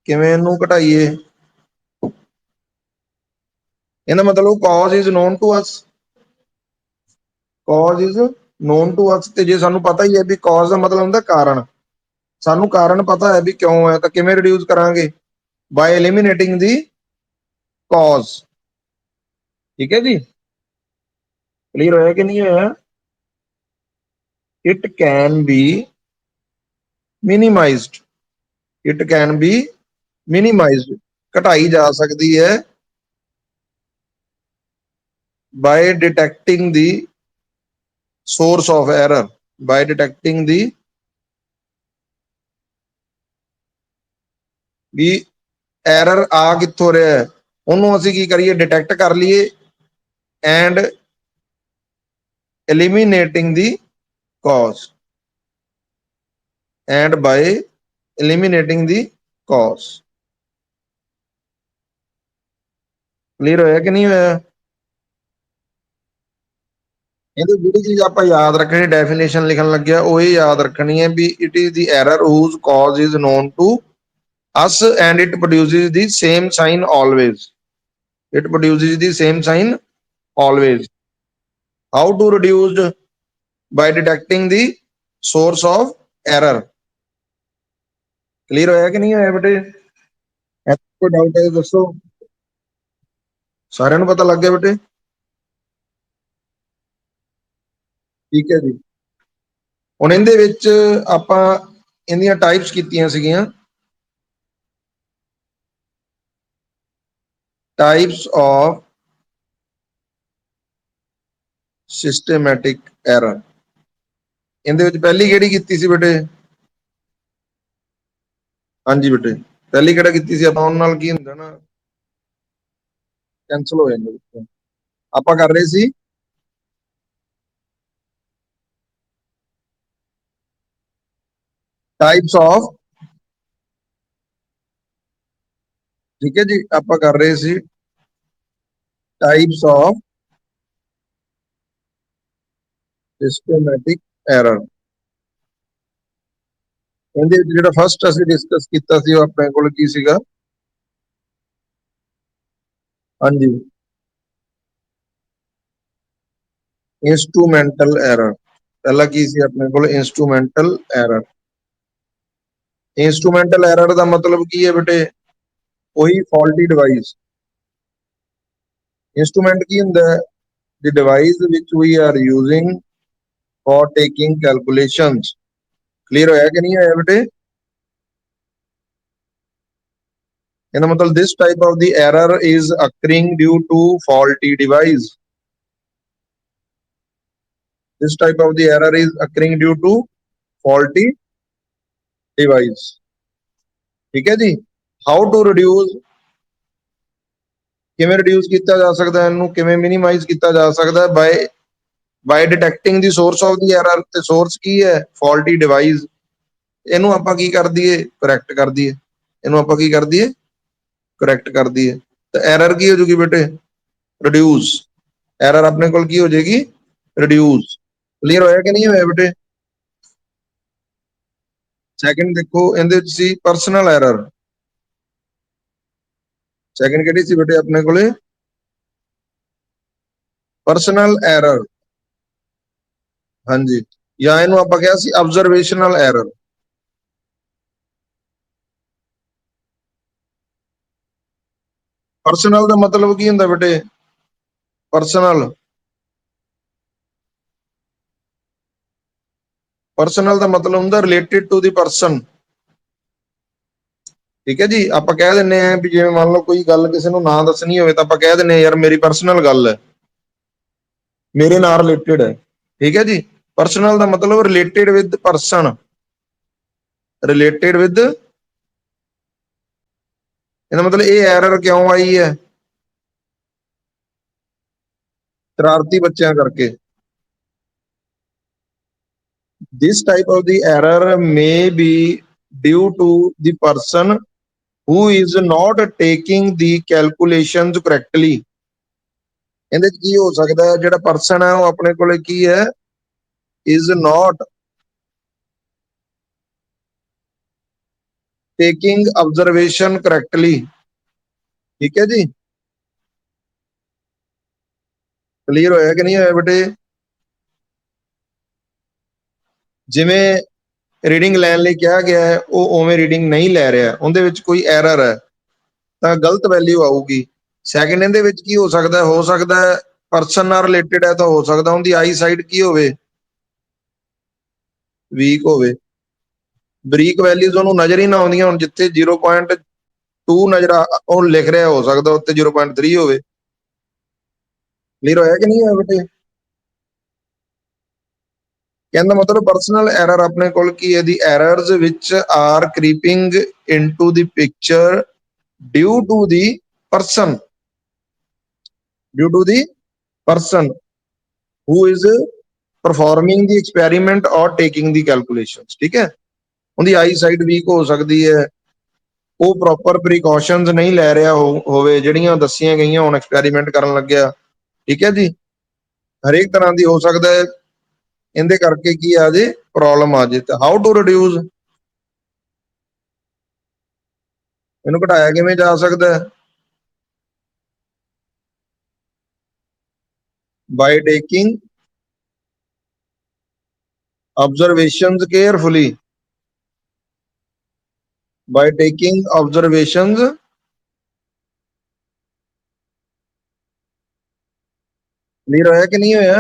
ਕਿਵੇਂ ਇਹਨੂੰ ਘਟਾਈਏ? ਇਹਦਾ ਮਤਲਬ cause is known to us, cause is known to us। ਤੇ ਜੇ ਸਾਨੂੰ ਪਤਾ ਹੀ ਹੈ ਵੀ cause ਦਾ ਮਤਲਬ ਹੁੰਦਾ ਕਾਰਨ, ਸਾਨੂੰ ਕਾਰਨ ਪਤਾ ਹੈ ਵੀ ਕਿਉਂ ਹੈ, ਤਾਂ ਕਿਵੇਂ ਰਿਡਿਊਸ ਕਰਾਂਗੇ? ਬਾਈ ਐਲੀਮੀਨੇਟਿੰਗ ਦੀ cause। ਠੀਕ ਹੈ ਜੀ, ਕਲੀਅਰ ਹੋਇਆ ਕਿ ਨਹੀਂ ਹੋਇਆ? It can be minimized, it can be minimized, ਘਟਾਈ ਜਾ ਸਕਦੀ ਹੈ by detecting the source of error, by detecting the, ਵੀ ਐਰਰ ਆ ਕਿੱਥੋਂ ਰਿਹਾ ਹੈ, ਉਹਨੂੰ ਅਸੀਂ ਕੀ ਕਰੀਏ, ਡਿਟੈਕਟ ਕਰ ਲਈਏ, and eliminating the cause, and by eliminating the cause। Clear ਹੋਇਆ ਕਿ ਨਹੀਂ ਹੋਇਆ? ਇਹਦੀ ਜਿਹੜੀ ਚੀਜ਼ ਆਪਾਂ ਯਾਦ ਰੱਖਣੀ, ਡੈਫੀਨੇਸ਼ਨ ਲਿਖਣ ਲੱਗਿਆ ਉਹ ਇਹ ਯਾਦ ਰੱਖਣੀ ਹੈ ਵੀ it is the error whose cause is known to us and it produces the same sign always, it produces the same sign always। how to reduce? by detecting the source of error। Clear ਹੋਇਆ ਕਿ ਨਹੀਂ ਹੋਇਆ ਬੇਟੇ? ਕੋਈ ਡਾਊਟ ਹੈ ਦੱਸੋ, ਸਾਰਿਆਂ ਨੂੰ ਪਤਾ ਲੱਗ ਗਿਆ ਬੇਟੇ? ਠੀਕ ਹੈ ਜੀ। ਹੁਣ ਇਹਦੇ ਵਿੱਚ ਆਪਾਂ ਇਹਦੀਆਂ ਟਾਈਪਸ ਕੀਤੀਆਂ ਸੀਗੀਆਂ, ਟਾਈਪਸ ਆਫ ਸਿਸਟਮੈਟਿਕ ਐਰਰ। ਇਹਦੇ ਵਿੱਚ ਪਹਿਲੀ ਕਿਹੜੀ ਕੀਤੀ ਸੀ ਬੇਟੇ? ਹਾਂਜੀ ਬੇਟੇ, ਪਹਿਲੀ ਕਿਹੜਾ ਕੀਤੀ ਸੀ ਆਪਾਂ? ਉਹਨਾਂ ਨਾਲ ਕੀ ਹੁੰਦਾ ਨਾ, ਕੈਨਸਲ ਹੋ ਜਾਂਦਾ। ਆਪਾਂ ਕਰ ਰਹੇ ਸੀ ਟਾਈਪਸ ਆਫ, ਠੀਕ ਹੈ ਜੀ, ਆਪਾਂ ਕਰ ਰਹੇ ਸੀ ਟਾਈਪਸ ਆਫ ਸਿਸਟਮੈਟਿਕ ਐਰਰ। ਇਹਦੇ ਵਿੱਚ ਜਿਹੜਾ ਫਸਟ ਅਸੀਂ ਡਿਸਕਸ ਕੀਤਾ ਸੀ ਉਹ ਆਪਣੇ ਕੋਲ ਕੀ ਸੀਗਾ? ਹਾਂਜੀ, ਇੰਸਟਰੂਮੈਂਟਲ ਐਰਰ। ਪਹਿਲਾ ਕੀ ਸੀ ਆਪਣੇ ਕੋਲ? Instrumental error. ਇੰਸਟਰੂਮੈਂਟਲ ਐਰਰ ਦਾ ਮਤਲਬ ਕੀ ਹੈ ਬੇਟੇ? ਉਹੀ ਫਾਲਟੀ ਡਿਵਾਈਸ। ਇੰਸਟਰੂਮੈਂਟ ਕੀ ਹੁੰਦਾ ਹੈ? the device which we are using for taking calculations। clear ਹੋਇਆ ਕਿ ਨਹੀਂ ਹੋਇਆ ਬੇਟੇ? ਇਹਦਾ ਮਤਲਬ this type of the error is occurring due to faulty device, this type of the error is occurring due to faulty device। ਠੀਕ ਹੈ ਜੀ। how to reduce? ਕਿਵੇਂ ਰਿਡਿਊਸ ਕੀਤਾ ਜਾ ਸਕਦਾ, ਇਹਨੂੰ ਕਿਵੇਂ ਮਿਨੀਮਾਈਜ਼ ਕੀਤਾ ਜਾ ਸਕਦਾ ਬਾਈ detecting the source of the error. ਤੇ ਸੋਰਸ ਕੀ ਹੈ? Faulty device. ਇਹਨੂੰ ਆਪਾਂ ਕੀ ਕਰ ਦਈਏ? ਕਰੈਕਟ ਕਰ ਦਈਏ। ਇਹਨੂੰ ਆਪਾਂ ਕੀ ਕਰ ਦਈਏ? ਕਰੈਕਟ ਕਰ ਦਈਏ। ਤਾਂ ਐਰਰ ਕੀ ਹੋ ਜੂਗੀ ਬੇਟੇ? ਰਿਡਿਊਸ। ਐਰਰ ਆਪਣੇ ਕੋਲ ਕੀ ਹੋ ਜਾਏਗੀ? ਰਿਡਿਊਸ। ਕਲੀਅਰ ਹੋਇਆ ਕਿ ਨਹੀਂ ਹੋਇਆ ਬੇਟੇ? ਸੈਕਿੰਡ ਦੇਖੋ, ਇਹਦੇ ਵਿੱਚ ਸੀ ਪਰਸਨਲ ਐਰਰ। ਸੈਕਿੰਡ ਕਿਹੜੀ ਸੀ ਬੇਟੇ ਆਪਣੇ ਕੋਲੇ? Personal error. ਹਾਂਜੀ, ਜਾਂ ਇਹਨੂੰ ਆਪਾਂ ਕਿਹਾ ਸੀ ਆਬਜ਼ਰਵੇਸ਼ਨਲ ਐਰਰ। ਪਰਸਨਲ ਦਾ ਮਤਲਬ ਕੀ ਹੁੰਦਾ ਬੇਟੇ? ਪਰਸਨਲ, ਪਰਸਨਲ ਦਾ ਮਤਲਬ ਹੁੰਦਾ ਰਿਲੇਟਿਡ ਟੂ ਦੀ ਪਰਸਨ। ਠੀਕ ਹੈ ਜੀ। ਆਪਾਂ ਕਹਿ ਦਿੰਦੇ ਆ ਵੀ ਜਿਵੇਂ ਮੰਨ ਲਓ ਕੋਈ ਗੱਲ ਕਿਸੇ ਨੂੰ ਨਾ ਦੱਸਣੀ ਹੋਵੇ ਤਾਂ ਆਪਾਂ ਕਹਿ ਦਿੰਦੇ ਆ ਯਾਰ ਮੇਰੀ ਪਰਸਨਲ ਗੱਲ ਹੈ, ਮੇਰੇ ਨਾਲ ਰਿਲੇਟਡ ਹੈ। ਠੀਕ ਹੈ ਜੀ। ਪਰਸਨਲ ਦਾ ਮਤਲਬ related with person, related with. ਇਹਦਾ ਮਤਲਬ ਇਹ ਐਰਰ ਕਿਉਂ ਆਈ ਹੈ? ਸ਼ਰਾਰਤੀ ਬੱਚਿਆਂ ਕਰਕੇ। This type of the error may be due to the person who is not taking the calculations correctly। ਇਹਦੇ ਚ ਕੀ ਹੋ ਸਕਦਾ ਹੈ? ਜਿਹੜਾ ਪਰਸਨ ਹੈ ਉਹ ਆਪਣੇ ਕੋਲੇ ਕੀ ਹੈ? is not taking observation correctly। ਠੀਕ ਹੈ ਜੀ। ਕਲੀਅਰ ਹੋਇਆ ਕਿ ਨਹੀਂ ਹੋਇਆ ਬੇਟੇ? ਜਿਵੇਂ ਰੀਡਿੰਗ ਲੈਣ ਲਈ ਕਿਹਾ ਗਿਆ ਹੈ ਉਹ ਉਵੇਂ ਰੀਡਿੰਗ ਨਹੀਂ ਲੈ ਰਿਹਾ, ਉਹਦੇ ਵਿੱਚ ਕੋਈ ਐਰਰ ਹੈ ਤਾਂ ਗਲਤ ਵੈਲਿਊ ਆਊਗੀ। ਸੈਕਿੰਡ, ਇਹਦੇ ਵਿੱਚ ਕੀ ਹੋ ਸਕਦਾ? ਹੋ ਸਕਦਾ ਪਰਸਨ ਨਾਲ ਰਿਲੇਟਡ ਹੈ ਤਾਂ ਹੋ ਸਕਦਾ ਉਹਦੀ ਆਈ ਸਾਈਡ ਕੀ ਹੋਵੇ? ਵੀਕ ਹੋਵੇ। ਬਰੀਕ ਵੈਲਿਊਜ਼ ਉਹਨੂੰ ਨਜ਼ਰ ਹੀ ਨਾ ਆਉਂਦੀਆਂ। ਹੁਣ ਜਿੱਥੇ 0.2 ਨਜ਼ਰ ਉਹ ਲਿਖ ਰਿਹਾ, ਹੋ ਸਕਦਾ ਉੱਤੇ 0.3 ਹੋਵੇ। ਕਲੀਅਰ ਹੋਇਆ ਕਿ ਨਹੀਂ ਹੋਇਆ ਬੇਟੇ? ਕਹਿੰਦਾ ਮਤਲਬ ਪਰਸਨਲ ਐਰਰ ਆਪਣੇ ਕੋਲ ਕੀ ਹੈ? The errors which are creeping into the picture due to the person, due to the person who is performing the experiment or taking the calculations। ਠੀਕ ਹੈ। ਉਹਦੀ ਆਈ ਸਾਈਡ ਵੀਕ ਹੋ ਸਕਦੀ ਹੈ, ਉਹ ਪ੍ਰੋਪਰ ਪ੍ਰੀਕਾਸ਼ਨਸ ਨਹੀਂ ਲੈ ਰਿਹਾ ਹੋਵੇ ਜਿਹੜੀਆਂ ਦੱਸੀਆਂ ਗਈਆਂ ਹੁਣ ਐਕਸਪੈਰੀਮੈਂਟ ਕਰਨ ਲੱਗਿਆ। ਠੀਕ ਹੈ ਜੀ। ਹਰੇਕ ਤਰ੍ਹਾਂ ਦੀ ਹੋ ਸਕਦਾ ਹੈ, ਇਹਦੇ ਕਰਕੇ ਕੀ ਆ ਜੇ? ਪ੍ਰੋਬਲਮ ਆ ਜੇ। ਤਾਂ ਹਾਊ ਟੂ ਰਿਡਿਊਸ, ਇਹਨੂੰ ਘਟਾਇਆ ਕਿਵੇਂ ਜਾ ਸਕਦਾ? ਬਾਈ taking observations carefully, by taking observations clear ਹੋਇਆ ਕਿ ਨਹੀਂ ਹੋਇਆ?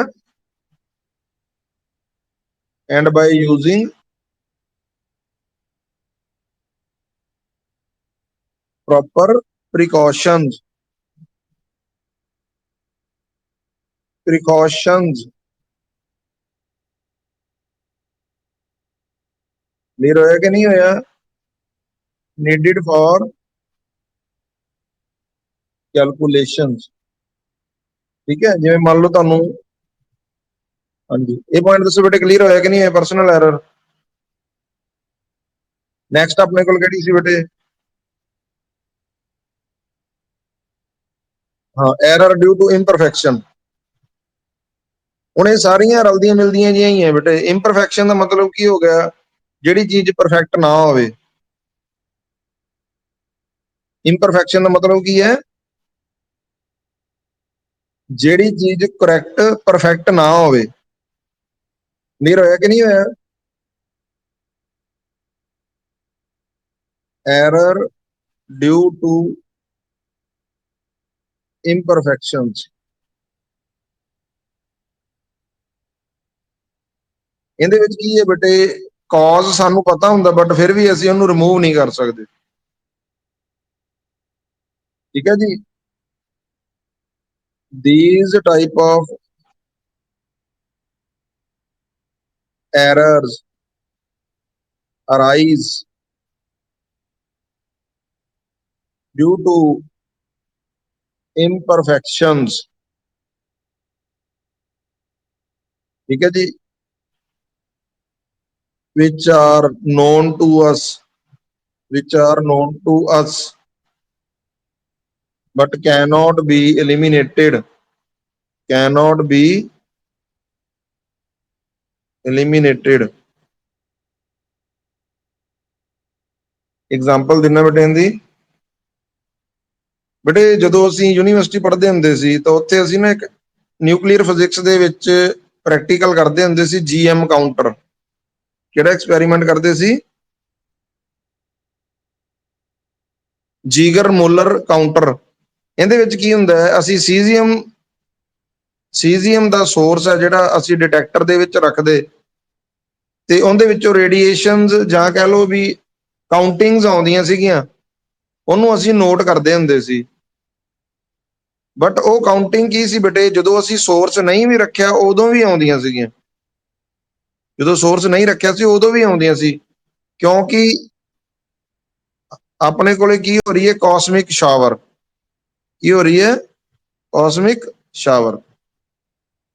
and by using proper precautions, precautions। clear ਹੋਇਆ ਕਿ ਨਹੀਂ ਹੋਇਆ? needed for calculations। ਠੀਕ ਹੈ। ਜਿਵੇਂ ਮੰਨ ਲਓ ਤੁਹਾਨੂੰ, ਹਾਂਜੀ, ਇਹ ਪੁਆਇੰਟ ਦੱਸੋ ਬੇਟੇ ਕਲੀਅਰ ਹੋਇਆ ਕਿ ਨਹੀਂ ਹੋਇਆ? Personal error. ਨੈਕਸਟ ਆਪਣੇ ਕੋਲ ਕਿਹੜੀ ਸੀ ਬੇਟੇ? ਹਾਂ, ਐਰਰ ਡਿਊ ਟੂ ਇੰਪਰਫੈਕਸ਼ਨ। ਹੁਣ ਇਹ ਸਾਰੀਆਂ ਰਲਦੀਆਂ ਮਿਲਦੀਆਂ ਜਿਹੀਆਂ ਹੀ ਹੈ ਬੇਟੇ। ਇੰਪਰਫੈਕਸ਼ਨ ਦਾ ਮਤਲਬ ਕੀ ਹੋ ਗਿਆ? ਜਿਹੜੀ ਚੀਜ਼ ਪਰਫੈਕਟ ਨਾ ਹੋਵੇ। ਇੰਪਰਫੈਕਸ਼ਨ ਦਾ ਮਤਲਬ ਕੀ ਹੈ? ਜਿਹੜੀ ਚੀਜ਼ ਕਰੈਕਟ ਪਰਫੈਕਟ ਨਾ ਹੋਵੇ। ਕਲੀਅਰ ਹੋਇਆ ਕਿ ਨਹੀਂ ਹੋਇਆ? Error due to imperfections। ਇਹਦੇ ਵਿੱਚ ਕੀ ਹੈ ਬੇਟੇ? ਕਾਜ਼ ਸਾਨੂੰ ਪਤਾ ਹੁੰਦਾ ਬਟ ਫਿਰ ਵੀ ਅਸੀਂ ਉਹਨੂੰ ਰਿਮੂਵ ਨਹੀਂ ਕਰ ਸਕਦੇ। ਠੀਕ ਹੈ ਜੀ। these type of errors arise due to imperfections, ठीक है जी, which are known to us, which are known to us, but cannot be eliminated, cannot be eliminated. Example ਦਿਨਾ ਬੇਟੇ ਦੀ, ਬੇਟੇ ਜਦੋਂ ਅਸੀਂ ਯੂਨੀਵਰਸਿਟੀ ਪੜ੍ਹਦੇ ਹੁੰਦੇ ਸੀ ਤਾਂ ਉੱਥੇ ਅਸੀਂ ਨਾ ਇੱਕ ਨਿਊਕਲੀਅਰ ਫਿਜ਼ਿਕਸ ਦੇ ਵਿੱਚ ਪ੍ਰੈਕਟੀਕਲ ਕਰਦੇ ਹੁੰਦੇ ਸੀ ਜੀਐਮ ਕਾਊਂਟਰ। ਕਿਹੜਾ ਐਕਸਪੈਰੀਮੈਂਟ ਕਰਦੇ ਸੀ? ਜੀਗਰ ਮੋਲਰ ਕਾਊਂਟਰ। ਇਹਦੇ ਵਿੱਚ ਕੀ ਹੁੰਦਾ ਹੈ, ਅਸੀਂ ਸੀਜ਼ੀਅਮ ਦਾ ਸੋਰਸ ਹੈ ਜਿਹੜਾ ਅਸੀਂ ਡਿਟੈਕਟਰ ਦੇ ਵਿੱਚ ਰੱਖਦੇ, ਤੇ ਉਹਦੇ ਵਿੱਚੋਂ ਰੇਡੀਏਸ਼ਨਸ ਜਾਂ ਕਹਿ ਲਓ ਵੀ ਕਾਊਂਟਿੰਗਸ ਆਉਂਦੀਆਂ ਸੀਗੀਆਂ, ਉਹਨੂੰ ਅਸੀਂ ਨੋਟ ਕਰਦੇ ਹੁੰਦੇ ਸੀ। ਬਟ ਉਹ ਕਾਊਂਟਿੰਗ ਕੀ ਸੀ ਬੇਟੇ, ਜਦੋਂ ਅਸੀਂ ਸੋਰਸ ਨਹੀਂ ਵੀ ਰੱਖਿਆ ਉਦੋਂ ਵੀ ਆਉਂਦੀਆਂ ਸੀਗੀਆਂ, ਜਦੋਂ ਸੋਰਸ ਨਹੀਂ ਰੱਖਿਆ ਸੀ ਉਦੋਂ ਵੀ ਆਉਂਦੀਆਂ ਸੀ, ਕਿਉਂਕਿ ਆਪਣੇ ਕੋਲੇ ਕੀ ਹੋ ਰਹੀ ਹੈ, ਕਾਸਮਿਕ ਸ਼ਾਵਰ। ਕੀ ਹੋ ਰਹੀ ਹੈ? ਕਾਸਮਿਕ ਸ਼ਾਵਰ।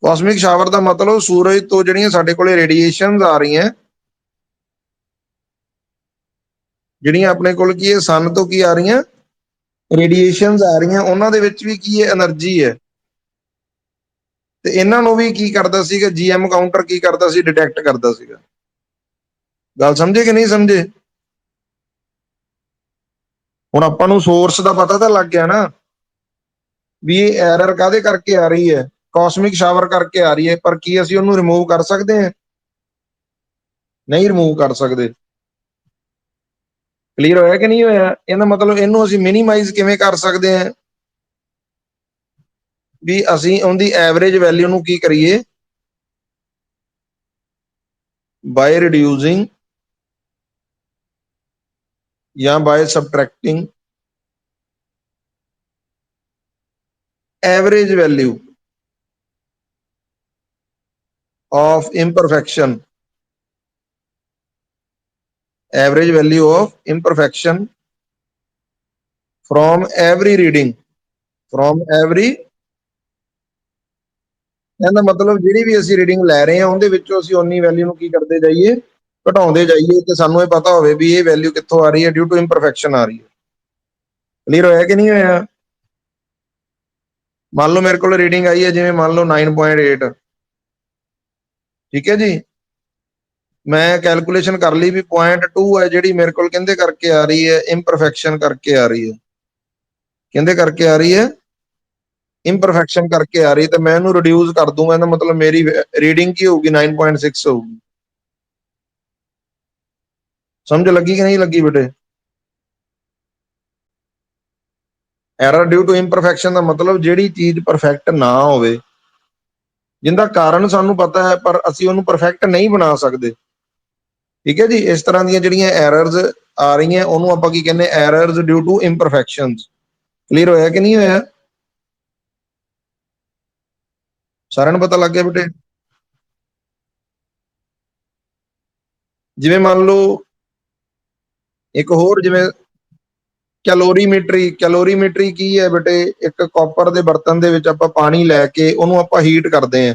ਕਾਸਮਿਕ ਸ਼ਾਵਰ ਦਾ ਮਤਲਬ ਸੂਰਜ ਤੋਂ ਜਿਹੜੀਆਂ ਸਾਡੇ ਕੋਲੇ ਰੇਡੀਏਸ਼ਨਸ ਆ ਰਹੀਆਂ, ਜਿਹੜੀਆਂ ਆਪਣੇ ਕੋਲ ਕੀ ਹੈ, ਸਨ ਤੋਂ ਕੀ ਆ ਰਹੀਆਂ, ਰੇਡੀਏਸ਼ਨਸ ਆ ਰਹੀਆਂ, ਉਹਨਾਂ ਦੇ ਵਿੱਚ ਵੀ ਕੀ ਹੈ, એનર્ਜੀ ਹੈ। ਤੇ ਇਹਨਾਂ ਨੂੰ ਵੀ ਕੀ ਕਰਦਾ ਸੀਗਾ, ਜੀਐਮ ਕਾਊਂਟਰ ਕੀ ਕਰਦਾ ਸੀ, ਡਿਟੈਕਟ ਕਰਦਾ ਸੀਗਾ। ਗੱਲ ਸਮਝੇ ਕਿ ਨਹੀਂ ਸਮਝੇ? ਹੁਣ ਆਪਾਂ ਨੂੰ ਸੋਰਸ ਦਾ ਪਤਾ ਤਾਂ ਲੱਗ ਗਿਆ ਨਾ ਵੀ ਇਹ ਐਰਰ ਕਾਹਦੇ ਕਰਕੇ ਆ ਰਹੀ ਹੈ, ਕਾਸਮਿਕ ਸ਼ਾਵਰ ਕਰਕੇ ਆ ਰਹੀ ਹੈ, ਪਰ ਕੀ ਅਸੀਂ ਉਹਨੂੰ ਰਿਮੂਵ ਕਰ ਸਕਦੇ ਹਾਂ? ਨਹੀਂ ਰਿਮੂਵ ਕਰ ਸਕਦੇ। ਕਲੀਅਰ ਹੋਇਆ ਕਿ ਨਹੀਂ ਹੋਇਆ? ਇਹਦਾ ਮਤਲਬ ਇਹਨੂੰ ਅਸੀਂ ਮਿਨੀਮਾਈਜ਼ ਕਿਵੇਂ ਕਰ ਸਕਦੇ ਹਾਂ, ਵੀ ਅਸੀਂ ਉਹਦੀ ਐਵਰੇਜ ਵੈਲਿਊ ਨੂੰ ਕੀ ਕਰੀਏ, ਬਾय ਰਿਡਿਊਸਿੰਗ ਜਾਂ by subtracting average value of imperfection, average value of imperfection from every reading, from every, ਇਹਦਾ ਮਤਲਬ ਜਿਹੜੀ ਵੀ ਅਸੀਂ ਰੀਡਿੰਗ ਲੈ ਰਹੇ ਹਾਂ ਉਹਦੇ ਵਿੱਚੋਂ ਅਸੀਂ ਉਨੀ ਵੈਲਿਊ ਨੂੰ ਕੀ ਕਰਦੇ ਜਾਈਏ, ਘਟਾਉਂਦੇ ਜਾਈਏ, ਤੇ ਸਾਨੂੰ ਇਹ ਪਤਾ ਹੋਵੇ ਵੀ ਇਹ ਵੈਲਿਊ ਕਿੱਥੋਂ ਆ ਰਹੀ ਹੈ, ਡਿਊ ਟੂ ਇੰਪਰਫੈਕਸ਼ਨ ਆ ਰਹੀ ਹੈ। ਕਲੀਅਰ ਹੋਇਆ ਕਿ ਨਹੀਂ ਹੋਇਆ? ਮੰਨ ਲਓ ਮੇਰੇ ਕੋਲ ਰੀਡਿੰਗ ਆਈ ਹੈ ਜਿਵੇਂ ਮੰਨ ਲਓ 9.8, ਠੀਕ ਹੈ ਜੀ, ਮੈਂ ਕੈਲਕੂਲੇਸ਼ਨ ਕਰ ਲਈ ਵੀ 0.2 ਹੈ ਜਿਹੜੀ ਮੇਰੇ ਕੋਲ ਕਹਿੰਦੇ ਕਰਕੇ ਆ ਰਹੀ ਹੈ, ਇੰਪਰਫੈਕਸ਼ਨ ਕਰਕੇ ਆ ਰਹੀ ਹੈ, ਕਹਿੰਦੇ ਕਰਕੇ ਆ ਰਹੀ ਹੈ, ਇੰਪਰਫੈਕਸ਼ਨ ਕਰਕੇ ਆ ਰਹੀ, ਤੇ ਮੈਂ ਇਹਨੂੰ ਰਿਡਿਊਸ ਕਰ ਦੂੰਗਾ, ਇਹਦਾ ਮਤਲਬ ਮੇਰੀ ਰੀਡਿੰਗ ਕੀ ਹੋਊਗੀ, 9.6 ਹੋਊਗੀ। ਸਮਝ ਲੱਗੀ ਕਿ ਨਹੀਂ ਲੱਗੀ ਬੇਟੇ? ਐਰਰ ਡਿਊ ਟੂ ਇੰਪਰਫੈਕਸ਼ਨ ਦਾ ਮਤਲਬ ਜਿਹੜੀ ਚੀਜ਼ ਪਰਫੈਕਟ ਨਾ ਹੋਵੇ, ਜਿੰਦਾ ਕਾਰਨ ਸਾਨੂੰ ਪਤਾ ਹੈ ਪਰ ਅਸੀਂ ਉਹਨੂੰ ਪਰਫੈਕਟ ਨਹੀਂ ਬਣਾ ਸਕਦੇ, ਠੀਕ ਹੈ ਜੀ, ਇਸ ਤਰ੍ਹਾਂ ਦੀਆਂ ਜਿਹੜੀਆਂ ਐਰਰਸ ਆ ਰਹੀਆਂ ਉਹਨੂੰ ਆਪਾਂ ਕੀ ਕਹਿੰਦੇ, ਐਰਰਸ ਡਿਊ ਟੂ ਇੰਪਰਫੈਕਸ਼ਨਸ। ਕਲੀਅਰ ਹੋਇਆ ਕਿ ਨਹੀਂ ਹੋਇਆ? ਸਾਰਿਆਂ ਨੂੰ ਪਤਾ ਲੱਗ ਗਿਆ ਬੇਟੇ? ਜਿਵੇਂ ਮੰਨ ਲਓ ਇੱਕ ਹੋਰ, ਜਿਵੇਂ ਕੈਲੋਰੀਮੀਟਰੀ। ਕੈਲੋਰੀਮੀਟਰੀ ਕੀ ਹੈ ਬੇਟੇ? ਇੱਕ ਕਾਪਰ ਦੇ ਬਰਤਨ ਦੇ ਵਿੱਚ ਆਪਾਂ ਪਾਣੀ ਲੈ ਕੇ ਉਹਨੂੰ ਆਪਾਂ ਹੀਟ ਕਰਦੇ ਹਾਂ,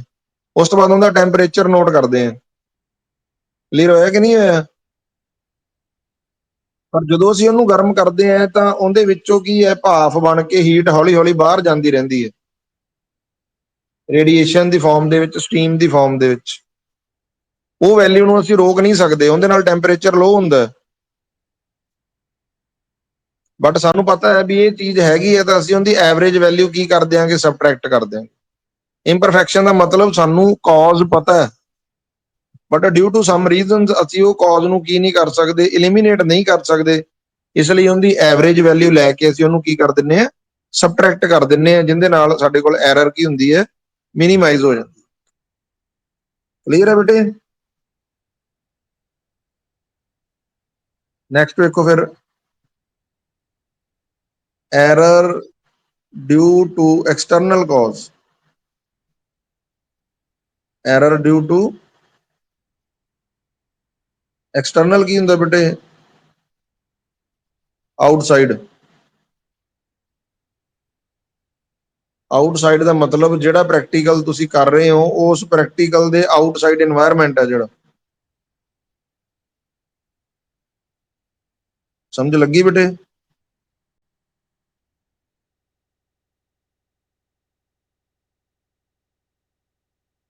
ਉਸ ਤੋਂ ਬਾਅਦ ਉਹਦਾ ਟੈਂਪਰੇਚਰ ਨੋਟ ਕਰਦੇ ਹਾਂ। ਕਲੀਅਰ ਹੋਇਆ ਕਿ ਨਹੀਂ ਹੋਇਆ? ਪਰ ਜਦੋਂ ਅਸੀਂ ਉਹਨੂੰ ਗਰਮ ਕਰਦੇ ਹਾਂ ਤਾਂ ਉਹਦੇ ਵਿੱਚੋਂ ਕੀ ਹੈ, ਭਾਫ ਬਣ ਕੇ ਹੀਟ ਹੌਲੀ ਹੌਲੀ ਬਾਹਰ ਜਾਂਦੀ ਰਹਿੰਦੀ ਹੈ, ਰੇਡੀਏਸ਼ਨ ਦੀ ਫਾਰਮ ਦੇ ਵਿੱਚ, ਸਟੀਮ ਦੀ ਫਾਰਮ ਦੇ ਵਿੱਚ। ਉਹ ਵੈਲਿਊ ਨੂੰ ਅਸੀਂ ਰੋਕ ਨਹੀਂ ਸਕਦੇ, ਉਹਦੇ ਨਾਲ ਟੈਂਪਰੇਚਰ ਲੋ ਹੁੰਦਾ, ਬਟ ਸਾਨੂੰ ਪਤਾ ਹੈ ਵੀ ਇਹ ਚੀਜ਼ ਹੈਗੀ ਹੈ, ਤਾਂ ਅਸੀਂ ਉਹਦੀ ਐਵਰੇਜ ਵੈਲਿਊ ਕੀ ਕਰ ਦਿਆਂਗੇ, ਸਬਟਰੈਕਟ ਕਰ ਦਿਆਂਗੇ। ਇੰਪਰਫੈਕਸ਼ਨ ਦਾ ਮਤਲਬ ਸਾਨੂੰ ਕਾਜ਼ ਪਤਾ ਹੈ, but due to some reasons ਅਸੀਂ ਉਹ ਕਾਜ਼ ਨੂੰ ਕੀ ਨਹੀਂ ਕਰ ਸਕਦੇ, ਐਲੀਮੀਨੇਟ ਨਹੀਂ ਕਰ ਸਕਦੇ, ਇਸ ਲਈ ਉਹਦੀ ਐਵਰੇਜ ਵੈਲਿਊ ਲੈ ਕੇ ਅਸੀਂ ਉਹਨੂੰ ਕੀ ਕਰ ਦਿੰਨੇ ਆ, ਸਬਟਰੈਕਟ ਕਰ ਦਿੰਨੇ ਆ, ਜਿਹਦੇ ਨਾਲ ਸਾਡੇ ਕੋਲ ਐਰਰ ਕੀ ਹੁੰਦੀ ਹੈ, ਮਿਨੀਮਾਈਜ਼ ਹੋ ਜਾਂਦੀ। ਕਲੀਅਰ ਹੈ ਬੇਟੇ? ਨੈਕਸਟ ਵੇਖੋ ਫਿਰ, error due to external cause, error due to external ਕੀ ਹੁੰਦਾ ਬੇਟੇ? ਆਊਟਸਾਈਡ। ਆਊਟਸਾਈਡ ਦਾ ਮਤਲਬ ਜਿਹੜਾ ਪ੍ਰੈਕਟੀਕਲ ਤੁਸੀਂ ਕਰ ਰਹੇ ਹੋ ਉਸ ਪ੍ਰੈਕਟੀਕਲ ਦੇ ਆਊਟਸਾਈਡ এনवायरमेंट ਹੈ ਜਿਹੜਾ। ਸਮਝ ਲੱਗੀ ਬੇਟੇ?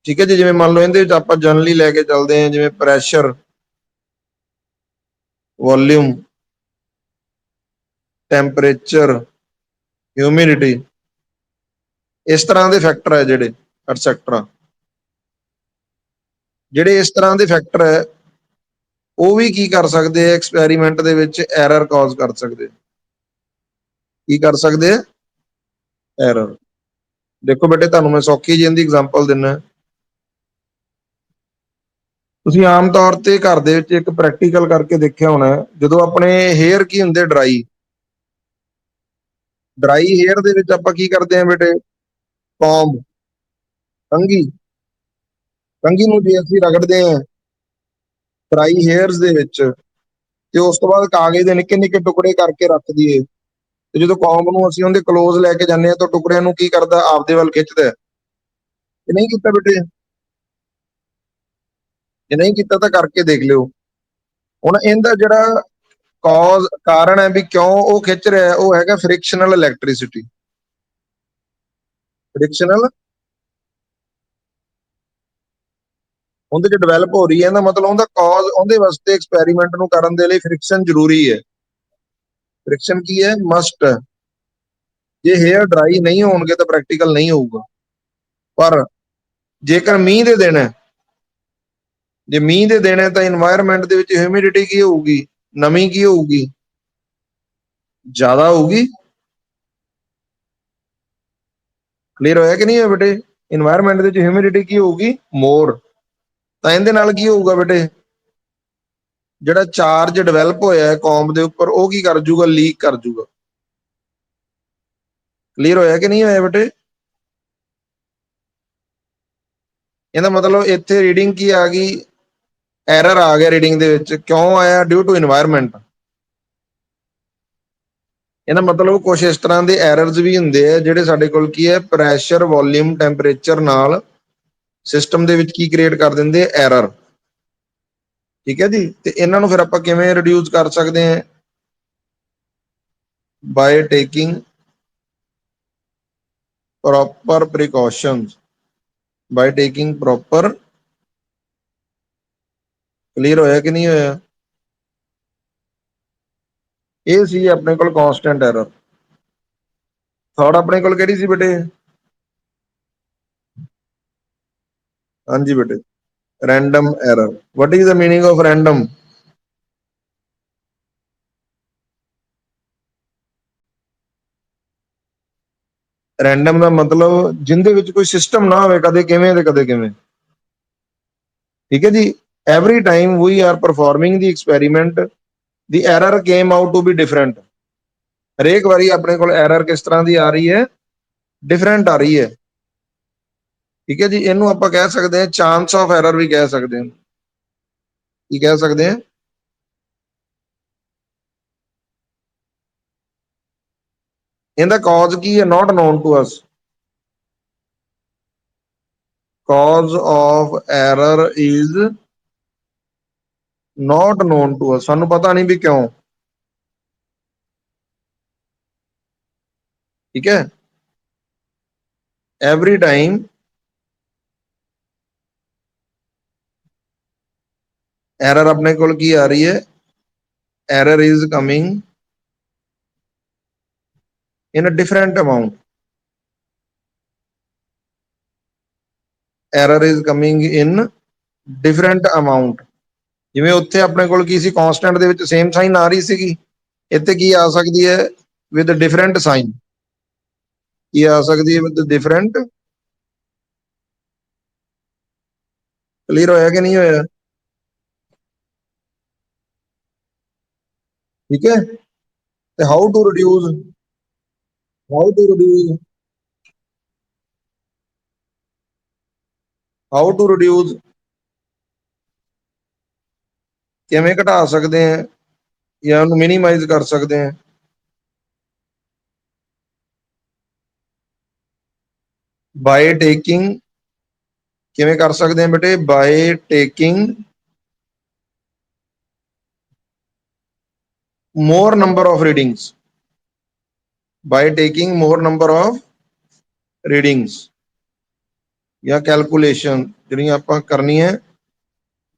ਠੀਕ ਹੈ ਜੀ। ਜਿਵੇਂ ਮੰਨ ਲਓ ਇਹਦੇ ਵਿੱਚ ਆਪਾਂ ਜਨਰਲੀ ਲੈ ਕੇ ਚੱਲਦੇ ਹਾਂ, ਜਿਵੇਂ ਪ੍ਰੈਸ਼ਰ, ਵੋਲਿਊਮ, ਟੈਂਪਰੇਚਰ, ਹਿਊਮਿਡਿਟੀ, ਇਸ ਤਰ੍ਹਾਂ ਦੇ ਫੈਕਟਰ ਹੈ ਜਿਹੜੇ ਐਟਸੈਟਰਾ। ਜਿਹੜੇ ਇਸ ਤਰ੍ਹਾਂ ਦੇ ਫੈਕਟਰ ਹੈ ਉਹ ਵੀ ਕੀ ਕਰ ਸਕਦੇ ਆ, ਐਕਸਪੈਰੀਮੈਂਟ ਦੇ ਵਿੱਚ ਐਰਰ ਕਾਜ਼ ਕਰ ਸਕਦੇ। ਕੀ ਕਰ ਸਕਦੇ ਆ? ਐਰਰ। ਦੇਖੋ ਬੇਟੇ, ਤੁਹਾਨੂੰ ਮੈਂ ਸੌਖੀ ਜਿਹੀ ਇਹਦੀ ਐਗਜ਼ਾਮਪਲ ਦਿੰਨਾ। ਤੁਸੀਂ ਆਮ ਤੌਰ ਤੇ ਘਰ ਦੇ ਵਿੱਚ ਇੱਕ ਪ੍ਰੈਕਟੀਕਲ ਕਰਕੇ ਦੇਖਿਆ ਹੋਣਾ, ਜਦੋਂ ਆਪਣੇ ਹੇਅਰ ਕੀ ਹੁੰਦੇ ਡਰਾਈ, ਡਰਾਈ ਹੇਅਰ ਦੇ ਵਿੱਚ ਆਪਾਂ ਕੀ ਕਰਦੇ ਆ ਬੇਟੇ? ਕੌਮ, ਕੰਘੀ, ਕੰਘੀ ਨੂੰ ਜੇ ਅਸੀਂ ਰਗੜਦੇ ਆ ਡਰਾਈ ਹੇਅਰਸ ਦੇ ਵਿੱਚ ਤੇ ਉਸ ਤੋਂ ਬਾਅਦ ਕਾਗਜ਼ ਦੇ ਨਿੱਕੇ ਨਿੱਕੇ ਟੁਕੜੇ ਕਰਕੇ ਰੱਖ ਦਈਏ, ਤੇ ਜਦੋਂ ਕੌਮ ਨੂੰ ਅਸੀਂ ਉਹਦੇ ਕਲੋਜ਼ ਲੈ ਕੇ ਜਾਂਦੇ ਆ ਤਾਂ ਟੁਕੜਿਆਂ ਨੂੰ ਕੀ ਕਰਦਾ? ਆਪਦੇ ਵੱਲ ਖਿੱਚਦਾ। ਇਹ ਨਹੀਂ ਕੀਤਾ ਬੇਟੇ? ਜੇ ਨਹੀਂ ਕੀਤਾ ਤਾਂ ਕਰਕੇ ਦੇਖ ਲਿਓ। ਹੁਣ ਇਹਦਾ ਜਿਹੜਾ ਕਾਰਨ ਹੈ ਵੀ ਕਿਉਂ ਉਹ ਖਿੱਚ ਰਿਹਾ, ਉਹ ਹੈਗਾ ਫ੍ਰਿਕਸ਼ਨਲ ਇਲੈਕਟ੍ਰਿਸਿਟੀ। ਫ੍ਰਿਕਸ਼ਨਲ ਉਹਦੇ ਚ ਡਿਵੈਲਪ ਹੋ ਰਹੀ ਹੈ, ਇਹਦਾ ਮਤਲਬ ਉਹਦਾ ਕਾਜ਼, ਉਹਦੇ ਵਾਸਤੇ ਐਕਸਪੈਰੀਮੈਂਟ ਨੂੰ ਕਰਨ ਦੇ ਲਈ ਫ੍ਰਿਕਸ਼ਨ ਜ਼ਰੂਰੀ ਹੈ। ਫ੍ਰਿਕਸ਼ਨ ਕੀ ਹੈ? ਮਸਟ ਹੈ। ਜੇ ਹੇਅਰ ਡਰਾਈ ਨਹੀਂ ਹੋਣਗੇ ਤਾਂ ਪ੍ਰੈਕਟੀਕਲ ਨਹੀਂ ਹੋਊਗਾ। ਪਰ ਜੇਕਰ ਮੀਂਹ ਦੇ ਦਿਨ ਹੈ, ਜੇ ਮੀਂਹ ਦੇ ਦਿਨ ਹੈ ਤਾਂ এনवायरमेंट ਦੇ ਵਿੱਚ ਹਿਊਮਿਡਿਟੀ ਕੀ ਹੋਊਗੀ? ਨਮੀ ਕੀ ਹੋਊਗੀ? ਜ਼ਿਆਦਾ ਹੋਊਗੀ। ਕਲੀਅਰ ਹੋਇਆ ਕਿ ਨਹੀਂ ਹੋਇਆ ਬੇਟੇ? এনवायरमेंट ਦੇ ਵਿੱਚ ਹਿਊਮਿਡਿਟੀ ਕੀ ਹੋਊਗੀ? ਮੋਰ। ਤਾਂ ਇਹਦੇ ਨਾਲ ਕੀ ਹੋਊਗਾ ਬੇਟੇ? ਜਿਹੜਾ ਚਾਰਜ ਡਿਵੈਲਪ ਹੋਇਆ ਹੈ ਕੌਮ ਦੇ ਉੱਪਰ, ਉਹ ਕੀ ਕਰ ਜੂਗਾ? ਲੀਕ ਕਰ ਜੂਗਾ। ਕਲੀਅਰ ਹੋਇਆ ਕਿ ਨਹੀਂ ਹੋਇਆ ਬੇਟੇ? ਇਹਦਾ ਮਤਲਬ ਇੱਥੇ ਰੀਡਿੰਗ ਕੀ ਆ ਗਈ? ਐਰਰ ਆ ਗਿਆ ਰੀਡਿੰਗ ਦੇ ਵਿੱਚ। ਕਿਉਂ ਆਇਆ? Due to environment. ਇਹਦਾ ਮਤਲਬ ਕੁਝ ਇਸ ਤਰ੍ਹਾਂ ਦੇ ਐਰਰਸ ਵੀ ਹੁੰਦੇ ਆ ਜਿਹੜੇ ਸਾਡੇ ਕੋਲ ਕੀ ਹੈ, ਪ੍ਰੈਸ਼ਰ, ਵੋਲਿਊਮ, ਟੈਂਪਰੇਚਰ ਨਾਲ ਸਿਸਟਮ ਦੇ ਵਿੱਚ ਕੀ ਕ੍ਰੀਏਟ ਕਰ ਦਿੰਦੇ? ਐਰਰ। ਠੀਕ ਹੈ ਜੀ। ਤੇ ਇਹਨਾਂ ਨੂੰ ਫਿਰ ਆਪਾਂ ਕਿਵੇਂ ਰਿਡਿਊਸ ਕਰ ਸਕਦੇ ਹਾਂ? By taking proper precautions. By taking proper. Clear ਹੋਇਆ ਕਿ ਨਹੀਂ ਹੋਇਆ? ਇਹ ਸੀ ਆਪਣੇ ਕੋਲ ਕਾਂਸਟੈਂਟ ਐਰਰ। ਥਰਡ ਆਪਣੇ ਕੋਲ ਕਿਹੜੀ ਸੀ ਬੇਟੇ? ਹਾਂਜੀ ਬੇਟੇ, random error. What is the meaning of random? Random ਦਾ ਮਤਲਬ ਜਿੰਦੇ ਵਿੱਚ ਕੋਈ ਸਿਸਟਮ ਨਾ ਹੋਵੇ, ਕਦੇ ਕਿਵੇਂ ਤੇ ਕਦੇ ਕਿਵੇਂ। ਠੀਕ ਹੈ ਜੀ। Every time we are performing the experiment, the error came out to be different. ਹਰੇਕ ਵਾਰੀ ਆਪਣੇ ਕੋਲ ਐਰਰ ਕਿਸ ਤਰ੍ਹਾਂ ਦੀ ਆ ਰਹੀ ਹੈ? ਡਿਫਰੈਂਟ ਆ ਰਹੀ ਹੈ। ਠੀਕ ਹੈ ਜੀ। ਇਹਨੂੰ ਆਪਾਂ ਕਹਿ ਸਕਦੇ ਹਾਂ ਚਾਂਸ ਆਫ ਐਰਰ ਵੀ ਕਹਿ ਸਕਦੇ ਹਾਂ। ਕੀ ਕਹਿ ਸਕਦੇ ਹਾਂ? ਇਹਦਾ ਕਾਜ਼ ਕੀ ਹੈ? Not known to us. Cause of error is not known to us. ਸਾਨੂੰ ਪਤਾ ਨਹੀਂ ਵੀ ਕਿਉਂ। ਠੀਕ ਹੈ। ਐਵਰੀ ਟਾਈਮ ਐਰਰ ਆਪਣੇ ਕੋਲ ਕੀ ਆ ਰਹੀ ਹੈ? Error is coming in a different amount. Error is coming in different amount. ਜਿਵੇਂ ਉੱਥੇ ਆਪਣੇ ਕੋਲ ਕੀ ਸੀ? ਕਾਂਸਟੈਂਟ ਦੇ ਵਿੱਚ ਸੇਮ ਸਾਈਨ ਆ ਰਹੀ ਸੀਗੀ। ਇੱਥੇ ਕੀ ਆ ਸਕਦੀ ਹੈ? With different sign. ਕੀ ਆ ਸਕਦੀ ਹੈ? With different. ਕਲੀਅਰ ਹੋਇਆ ਕਿ ਨਹੀਂ ਹੋਇਆ? ਠੀਕ ਹੈ। ਤੇ how to reduce? How to reduce? How to reduce? ਕਿਵੇਂ ਘਟਾ ਸਕਦੇ ਆ ਜਾਂ ਉਹਨੂੰ ਮਿਨੀਮਾਈਜ਼ ਕਰ ਸਕਦੇ ਆ? ਬਾਏ ਟੇਕਿੰਗ ਕਿਵੇਂ ਕਰ ਸਕਦੇ ਹਾਂ ਬੇਟੇ? By taking more number of readings, by taking more number of readings ਜਾਂ ਕੈਲਕੂਲੇਸ਼ਨ ਜਿਹੜੀਆਂ ਆਪਾਂ ਕਰਨੀ ਹੈ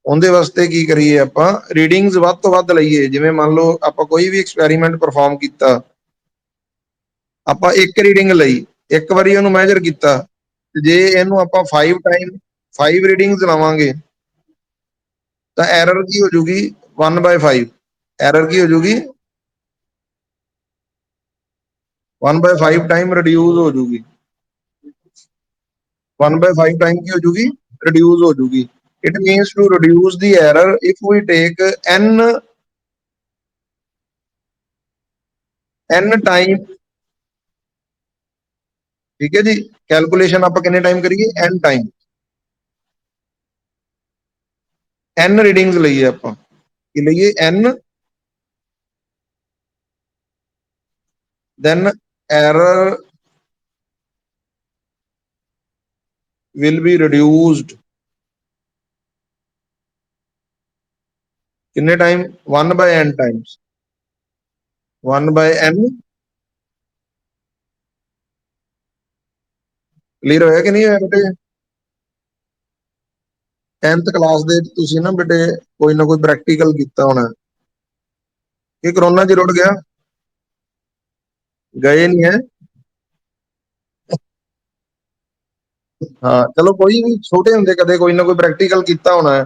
ਉਹਦੇ ਵਾਸਤੇ ਕੀ ਕਰੀਏ? ਆਪਾਂ ਰੀਡਿੰਗਸ ਵੱਧ ਤੋਂ ਵੱਧ ਲਈਏ। ਜਿਵੇਂ ਮੰਨ ਲਓ ਆਪਾਂ ਕੋਈ ਵੀ ਐਕਸਪੈਰੀਮੈਂਟ ਪਰਫਾਰਮ ਕੀਤਾ, ਆਪਾਂ ਇੱਕ ਰੀਡਿੰਗ ਲਈ, ਇੱਕ ਵਾਰੀ ਉਹਨੂੰ ਮੈਜਰ ਕੀਤਾ, ਤੇ ਜੇ ਇਹਨੂੰ ਆਪਾਂ 5 ਟਾਈਮ 5 ਰੀਡਿੰਗਸ ਲਾਵਾਂਗੇ ਤਾਂ ਐਰਰ ਕੀ ਹੋ ਜੂਗੀ? 1/5। ਐਰਰ ਕੀ ਹੋ ਜੂਗੀ? 1/5 ਟਾਈਮ ਰਿਡਿਊਸ ਹੋ ਜੂਗੀ। 1/5 ਟਾਈਮ ਕੀ ਹੋ ਜੂਗੀ? ਰਿਡਿਊਸ ਹੋ ਜੂਗੀ। It means to reduce the error if we take n time. ਠੀਕ ਹੈ ਜੀ, ਕੈਲਕੂਲੇਸ਼ਨ ਆਪਾਂ ਕਿੰਨੇ ਟਾਈਮ ਕਰੀਏ? n time. n ਰੀਡਿੰਗਸ ਲਈਏ ਆਪਾਂ, ਕੀ ਲਈਏ? n, then error will be reduced ਕਿੰਨੇ time? 1/n Times. 1/n। Clear ਹੋਇਆ ਕਿ ਨਹੀਂ ਹੋਇਆ ਬੇਟੇ? 10th ਕਲਾਸ ਦੇ ਤੁਸੀਂ ਨਾ ਬੇਟੇ ਕੋਈ ਨਾ ਕੋਈ ਪ੍ਰੈਕਟੀਕਲ ਕੀਤਾ ਹੋਣਾ। ਇਹ ਕਰੋਨਾ ਚ ਰੁੜ ਗਿਆ? ਗਏ ਨਹੀਂ ਹੈ? ਹਾਂ ਚਲੋ, ਕੋਈ ਵੀ ਛੋਟੇ ਹੁੰਦੇ ਕਦੇ ਕੋਈ ਨਾ ਕੋਈ ਪ੍ਰੈਕਟੀਕਲ ਕੀਤਾ ਹੋਣਾ ਹੈ।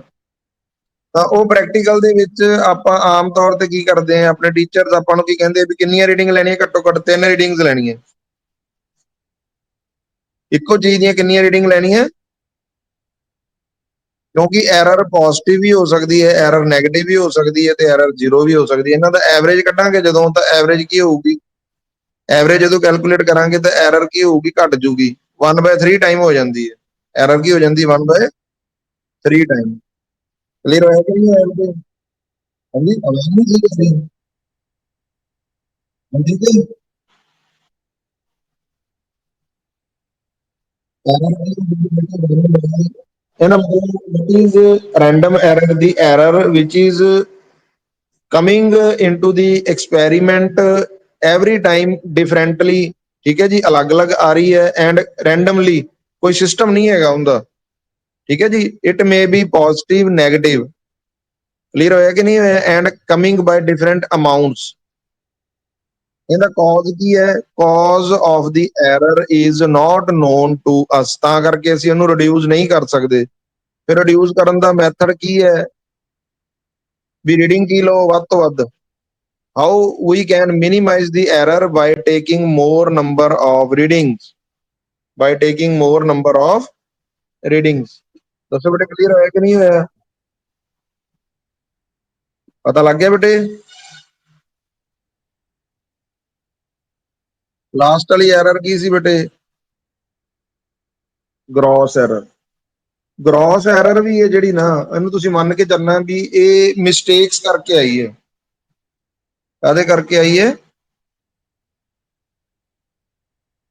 ਤਾਂ ਉਹ ਪ੍ਰੈਕਟੀਕਲ ਦੇ ਵਿੱਚ ਆਪਾਂ ਆਮ ਤੌਰ ਤੇ ਕੀ ਕਰਦੇ ਆ? ਆਪਣੇ ਟੀਚਰਸ ਆਪਾਂ ਨੂੰ ਕੀ ਕਹਿੰਦੇ ਵੀ ਕਿੰਨੀਆਂ ਰੀਡਿੰਗ ਲੈਣੀਆਂ? ਘੱਟੋ ਘੱਟ 3 ਰੀਡਿੰਗਸ ਲੈਣੀਆਂ। ਇੱਕੋ ਚੀਜ਼ ਦੀਆਂ ਕਿੰਨੀਆਂ ਰੀਡਿੰਗ ਲੈਣੀਆਂ? ਕਿਉਂਕਿ ਐਰਰ ਪੋਜ਼ਿਟਿਵ ਵੀ ਹੋ ਸਕਦੀ ਹੈ, ਐਰਰ ਨੈਗੇਟਿਵ ਵੀ ਹੋ ਸਕਦੀ ਹੈ, ਤੇ ਐਰਰ ਜ਼ੀਰੋ ਵੀ ਹੋ ਸਕਦੀ ਹੈ। ਇਹਨਾਂ ਦਾ ਐਵਰੇਜ ਕੱਢਾਂਗੇ ਜਦੋਂ, ਤਾਂ ਐਵਰੇਜ ਕੀ ਹੋਊਗੀ? ਐਵਰੇਜ ਜਦੋਂ ਕੈਲਕੂਲੇਟ ਕਰਾਂਗੇ ਤਾਂ ਐਰਰ ਕੀ ਹੋਊਗੀ? ਘਟ ਜੂਗੀ। 1/3 ਟਾਈਮ ਹੋ ਜਾਂਦੀ ਹੈ ਐਰਰ। ਕੀ ਹੋ ਜਾਂਦੀ ਹੈ? 1/3 ਟਾਈਮ। ਕਲੀਅਰ ਹੋਇਆ ਕਿ ਨਹੀਂ ਹੋਇਆ? ਹਾਂਜੀ, ਆਵਾਜ਼ ਨਹੀਂ ਠੀਕ ਹੈ? ਹਾਂਜੀ ਜੀ। ਇਹਨਾਂ ਮਤਲਬ is random error the error which is coming into the experiment every time differently. ਠੀਕ ਹੈ ਜੀ, ਅਲੱਗ-ਅਲੱਗ ਆ ਰਹੀ ਹੈ ਐਂਡ ਰੈਂਡਮਲੀ, ਕੋਈ ਸਿਸਟਮ ਨਹੀਂ ਹੈਗਾ ਉਹਦਾ। ਠੀਕ ਹੈ ਜੀ, it may be positive, negative. Clear ਹੋਇਆ ਕਿ ਨਹੀਂ ਹੋਇਆ? And coming by different amounts. ਇਹਦਾ ਕਾਜ਼ ਕੀ ਹੈ? Cause of the error is not known to us, ਤਾਂ ਕਰਕੇ ਅਸੀਂ ਉਹਨੂੰ ਰਿਡਿਊਸ ਨਹੀਂ ਕਰ ਸਕਦੇ। ਫਿਰ ਰਿਡਿਊਸ ਕਰਨ ਦਾ ਮੈਥਡ ਕੀ ਹੈ? ਵੀ ਰੀਡਿੰਗ ਕੀ ਲਓ ਵੱਧ ਤੋਂ ਵੱਧ। How we can minimise the error? By taking more number of readings. By taking more number of readings. ਦੱਸੋ ਬੇਟੇ, ਕਲੀਅਰ ਹੋਇਆ ਕਿ ਨਹੀਂ ਹੋਇਆ? ਪਤਾ ਲੱਗ ਗਿਆ ਬੇਟੇ? ਲਾਸਟ ਵਾਲੀ ਐਰਰ ਕੀ ਸੀ ਬੇਟੇ? Gross error. ਗ੍ਰੋਸ ਐਰਰ ਵੀ ਹੈ ਜਿਹੜੀ ਨਾ, ਇਹਨੂੰ ਤੁਸੀਂ ਮੰਨ ਕੇ ਚੱਲਣਾ ਵੀ ਇਹ ਮਿਸਟੇਕਸ ਕਰਕੇ ਆਈ ਹੈ। ਕਾਹਦੇ ਕਰਕੇ ਆਈ ਹੈ?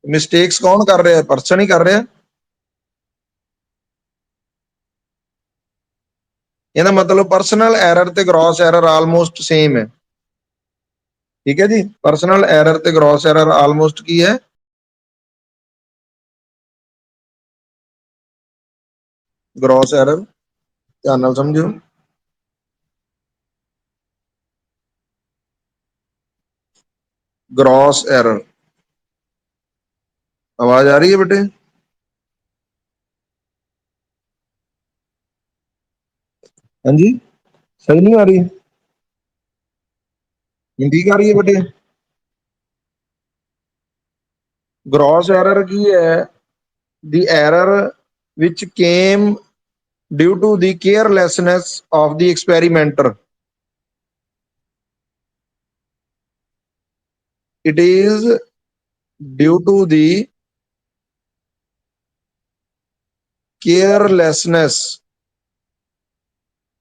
ਮਿਸਟੇਕਸ ਕੌਣ ਕਰ ਰਿਹਾ? ਪਰਸਨ ਹੀ ਕਰ ਰਿਹਾ। ਇਹਦਾ ਮਤਲਬ ਪਰਸਨਲ ਐਰਰ ਤੇ ਗ੍ਰੋਸ ਐਰਰ ਆਲਮੋਸਟ ਸੇਮ ਹੈ। ਠੀਕ ਹੈ ਜੀ, ਪਰਸਨਲ ਐਰਰ ਤੇ ਗ੍ਰੋਸ ਐਰਰ ਆਲਮੋਸਟ ਕੀ ਹੈ? ਗ੍ਰੋਸ ਐਰਰ, ਧਿਆਨ ਨਾਲ ਸਮਝਿਓ। Gross error. ਆਵਾਜ਼ ਆ ਰਹੀ ਹੈ ਬੇਟੇ? ਹਾਂਜੀ, ਸਹੀ ਨਹੀਂ ਆ ਰਹੀ? ਹਿੰਦੀ ਆ ਰਹੀ ਹੈ ਬੇਟੇ? ਗ੍ਰੋਸ ਐਰਰ ਕੀ ਹੈ? ਦੀ error which came due to the carelessness of the experimenter. It is due to the carelessness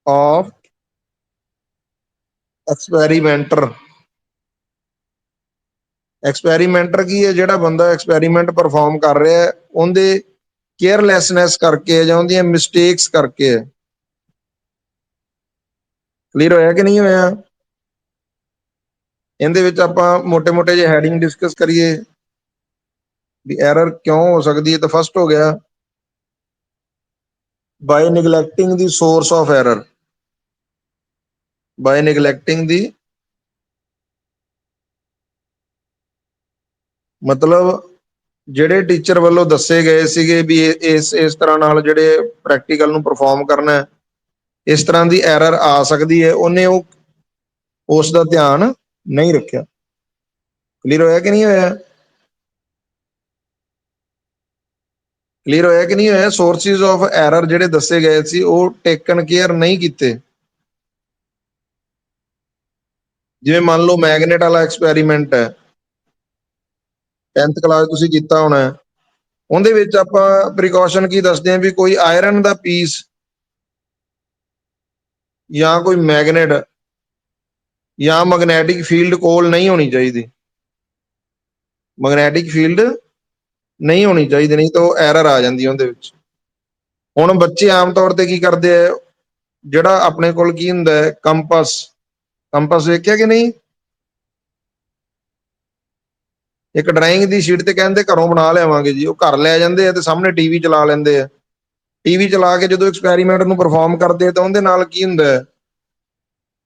of experimenter. ਐਕਸਪੈਰੀਮੈਂਟਰ ਕੀ ਹੈ? ਜਿਹੜਾ ਬੰਦਾ ਐਕਸਪੈਰੀਮੈਂਟ ਪਰਫਾਰਮ ਕਰ ਰਿਹਾ ਹੈ ਉਹਦੇ ਕੇਅਰਲੈਸਨੈਸ ਕਰਕੇ ਜਾਂ ਉਹਦੀਆਂ ਮਿਸਟੇਕਸ ਕਰਕੇ ਹੈ। ਕਲੀਅਰ ਹੋਇਆ ਕਿ ਨਹੀਂ ਹੋਇਆ? ਇਹਦੇ ਵਿੱਚ ਆਪਾਂ ਮੋਟੇ-ਮੋਟੇ ਜਿਹੇ ਹੈਡਿੰਗ ਡਿਸਕਸ ਕਰੀਏ ਵੀ ਐਰਰ ਕਿਉਂ ਹੋ ਸਕਦੀ ਹੈ। ਤਾਂ ਫਸਟ ਹੋ ਗਿਆ ਬਾਈ ਨੈਗਲੈਕਟਿੰਗ ਦੀ ਸੋਰਸ ਆਫ ਐਰਰ। ਬਾਈ ਨੈਗਲੈਕਟਿੰਗ ਦੀ ਮਤਲਬ ਜਿਹੜੇ ਟੀਚਰ ਵੱਲੋਂ ਦੱਸੇ ਗਏ ਸੀਗੇ ਵੀ ਇਸ ਤਰ੍ਹਾਂ ਨਾਲ ਜਿਹੜੇ ਪ੍ਰੈਕਟੀਕਲ ਨੂੰ ਪਰਫਾਰਮ ਕਰਨਾ, ਇਸ ਤਰ੍ਹਾਂ ਦੀ ਐਰਰ ਆ ਸਕਦੀ ਹੈ, ਉਹਨੇ ਉਸ ਦਾ ਧਿਆਨ ਨਹੀਂ ਰੱਖਿਆ। ਕਲੀਅਰ ਹੋਇਆ ਕਿ ਨਹੀਂ ਹੋਇਆ? ਕਲੀਅਰ ਹੋਇਆ ਕਿ ਨਹੀਂ ਹੋਇਆ? ਸੋਰਸਿਸ ਆਫ ਐਰਰ ਜਿਹੜੇ ਦੱਸੇ ਗਏ ਸੀ ਉਹ ਟੇਕਨ ਕੇਅਰ ਨਹੀਂ ਕੀਤੇ। ਜਿਵੇਂ ਮੰਨ ਲਓ ਮੈਗਨੇਟ ਵਾਲਾ ਐਕਸਪੈਰੀਮੈਂਟ ਹੈ, 10th ਕਲਾਸ ਤੁਸੀਂ ਕੀਤਾ ਹੋਣਾ, ਉਹਦੇ ਵਿੱਚ ਆਪਾਂ ਪ੍ਰੀਕਾਸ਼ਨ ਕੀ ਦੱਸਦੇ ਹਾਂ ਵੀ ਕੋਈ ਆਇਰਨ ਦਾ ਪੀਸ ਜਾਂ ਕੋਈ ਮੈਗਨੇਟ ਜਾਂ ਮੈਗਨੈਟਿਕ ਫੀਲਡ ਕੋਲ ਨਹੀਂ ਹੋਣੀ ਚਾਹੀਦੀ। ਮੈਗਨੈਟਿਕ ਫੀਲਡ ਨਹੀਂ ਹੋਣੀ ਚਾਹੀਦੀ, ਨਹੀਂ ਤਾਂ ਉਹ ਐਰਰ ਆ ਜਾਂਦੀ ਉਹਦੇ ਵਿੱਚ। ਹੁਣ ਬੱਚੇ ਆਮ ਤੌਰ ਤੇ ਕੀ ਕਰਦੇ ਆ, ਜਿਹੜਾ ਆਪਣੇ ਕੋਲ ਕੀ ਹੁੰਦਾ ਹੈ ਕੰਪਸ, ਕੰਪਸ ਵੇਖਿਆ ਕਿ ਨਹੀਂ? ਇੱਕ ਡਰਾਇੰਗ ਦੀ ਸ਼ੀਟ ਤੇ ਕਹਿੰਦੇ ਘਰੋਂ ਬਣਾ ਲਿਆਵਾਂਗੇ ਜੀ, ਉਹ ਘਰ ਲੈ ਜਾਂਦੇ ਆ ਤੇ ਸਾਹਮਣੇ ਟੀਵੀ ਚਲਾ ਲੈਂਦੇ ਆ। ਟੀਵੀ ਚਲਾ ਕੇ ਜਦੋਂ ਐਕਸਪੈਰੀਮੈਂਟ ਨੂੰ ਪਰਫਾਰਮ ਕਰਦੇ ਆ ਤਾਂ ਉਹਦੇ ਨਾਲ ਕੀ ਹੁੰਦਾ ਹੈ,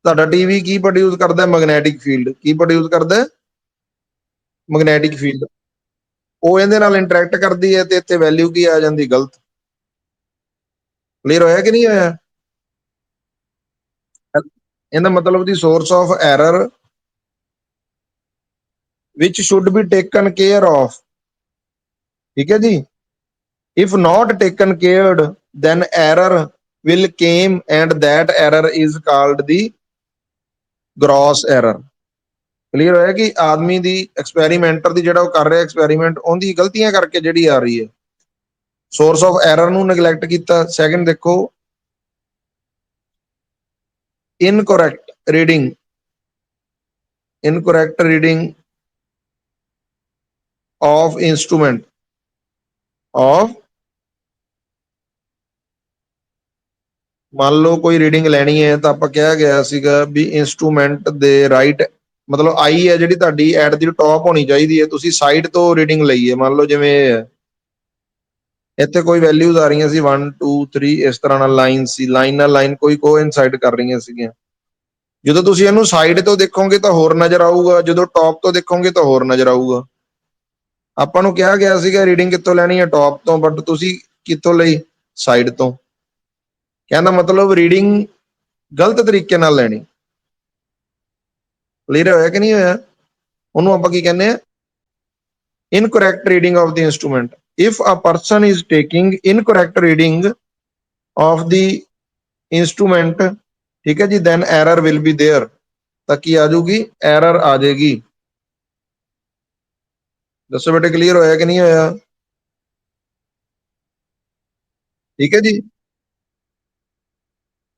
ਤੁਹਾਡਾ ਟੀਵੀ ਕੀ ਪ੍ਰੋਡਿਊਸ ਕਰਦਾ? Magnetic field. ਕੀ ਪ੍ਰੋਡਿਊਸ ਕਰਦਾ? Magnetic field. ਉਹ ਇਹਦੇ ਨਾਲ ਇੰਟਰੈਕਟ ਕਰਦੀ ਹੈ ਤੇ ਇੱਥੇ ਵੈਲਿਊ ਕੀ ਆ ਜਾਂਦੀ? ਗਲਤ। ਕਲੀਅਰ ਹੋਇਆ ਕਿ ਨਹੀਂ ਹੋਇਆ? ਇਹਦਾ ਮਤਲਬ ਦੀ source of error which should be taken care of, ਠੀਕ ਹੈ ਜੀ। if not taken cared then error will came and that error is called the gross error। Clear ਹੋਇਆ ਕਿ ਆਦਮੀ ਦੀ ਐਕਸਪੈਰੀਮੈਂਟਰ ਦੀ ਜਿਹੜਾ ਉਹ ਕਰ ਰਿਹਾ ਐਕਸਪੈਰੀਮੈਂਟ, ਉਹਦੀ ਗਲਤੀਆਂ ਕਰਕੇ ਜਿਹੜੀ ਆ ਰਹੀ ਹੈ। ਸੋਰਸ ਆਫ ਐਰਰ ਨੂੰ ਨੈਗਲੈਕਟ ਕੀਤਾ। ਸੈਕੰਡ ਦੇਖੋ, incorrect reading, incorrect reading of instrument of, ਮੰਨ ਲਓ ਕੋਈ ਰੀਡਿੰਗ ਲੈਣੀ ਹੈ ਤਾਂ ਆਪਾਂ ਕਿਹਾ ਗਿਆ ਸੀਗਾ ਵੀ ਇਨਸਟਰੂਮੈਂਟ ਦੇ ਰਾਈਟ, ਮਤਲਬ ਆਈ ਹੈ ਜਿਹੜੀ ਤੁਹਾਡੀ ਐਟ ਦੀ ਟੌਪ ਹੋਣੀ ਚਾਹੀਦੀ ਹੈ, ਤੁਸੀਂ ਸਾਈਡ ਤੋਂ ਰੀਡਿੰਗ ਲਈ ਹੈ। ਮੰਨ ਲਓ ਜਿਵੇਂ ਇਹ ਹੈ, ਇੱਥੇ ਕੋਈ ਵੈਲਿਊਜ਼ ਆ ਰਹੀਆਂ ਸੀ 1 2 3, ਇਸ ਤਰ੍ਹਾਂ ਨਾਲ ਲਾਈਨ ਸੀ, ਲਾਈਨ ਨਾਲ ਲਾਈਨ ਕੋਈ ਕੋਇਨਸਾਈਡ ਕਰ ਰਹੀਆਂ ਸੀਗੀਆਂ। ਜਦੋਂ ਤੁਸੀਂ ਇਹਨੂੰ ਸਾਈਡ ਤੋਂ ਦੇਖੋਗੇ ਤਾਂ ਹੋਰ ਨਜ਼ਰ ਆਊਗਾ, ਜਦੋਂ ਟੌਪ ਤੋਂ ਦੇਖੋਗੇ ਤਾਂ ਹੋਰ ਨਜ਼ਰ ਆਊਗਾ। ਆਪਾਂ ਨੂੰ ਕਿਹਾ ਗਿਆ ਸੀਗਾ ਰੀਡਿੰਗ ਕਿੱਥੋਂ ਲੈਣੀ ਹੈ? ਟੌਪ ਤੋਂ, ਬਟ ਤੁਸੀਂ ਕਿੱਥੋਂ ਲਈ? ਸਾਈਡ ਤੋਂ। ਕਹਿੰਦਾ ਮਤਲਬ ਰੀਡਿੰਗ ਗਲਤ ਤਰੀਕੇ ਨਾਲ ਲੈਣੀ। ਕਲੀਅਰ ਹੋਇਆ ਕਿ ਨਹੀਂ ਹੋਇਆ? ਉਹਨੂੰ ਆਪਾਂ ਕੀ ਕਹਿੰਦੇ ਆ? Incorrect reading of the instrument. If a person is taking incorrect reading of the instrument, ਠੀਕ ਹੈ ਜੀ, then error will be there. ਤਾਂ ਕੀ ਆ ਜਾਊਗੀ? ਐਰਰ ਆ ਜਾਏਗੀ। ਦੱਸੋ ਬੇਟੇ ਕਲੀਅਰ ਹੋਇਆ ਕਿ ਨਹੀਂ ਹੋਇਆ? ਠੀਕ ਹੈ ਜੀ।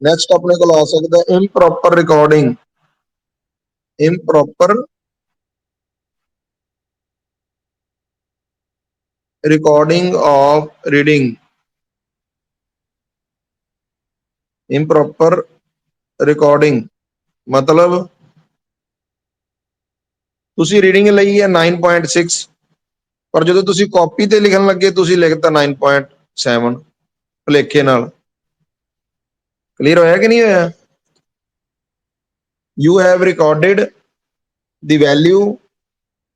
ਨੈਕਸਟ ਆਪਣੇ ਕੋਲ ਆ ਸਕਦਾ improper recording. Improper recording of reading. Improper recording ਮਤਲਬ ਤੁਸੀਂ ਰੀਡਿੰਗ ਲਈ ਹੈ 9.6, ਪਰ ਜਦੋਂ ਤੁਸੀਂ ਕਾਪੀ ਤੇ ਲਿਖਣ ਲੱਗੇ ਤੁਸੀਂ ਲਿਖਤਾ 9.7 ਭੁਲੇਖੇ ਨਾਲ। ਕਲੀਅਰ ਹੋਇਆ ਕਿ ਨਹੀਂ ਹੋਇਆ? You have recorded the value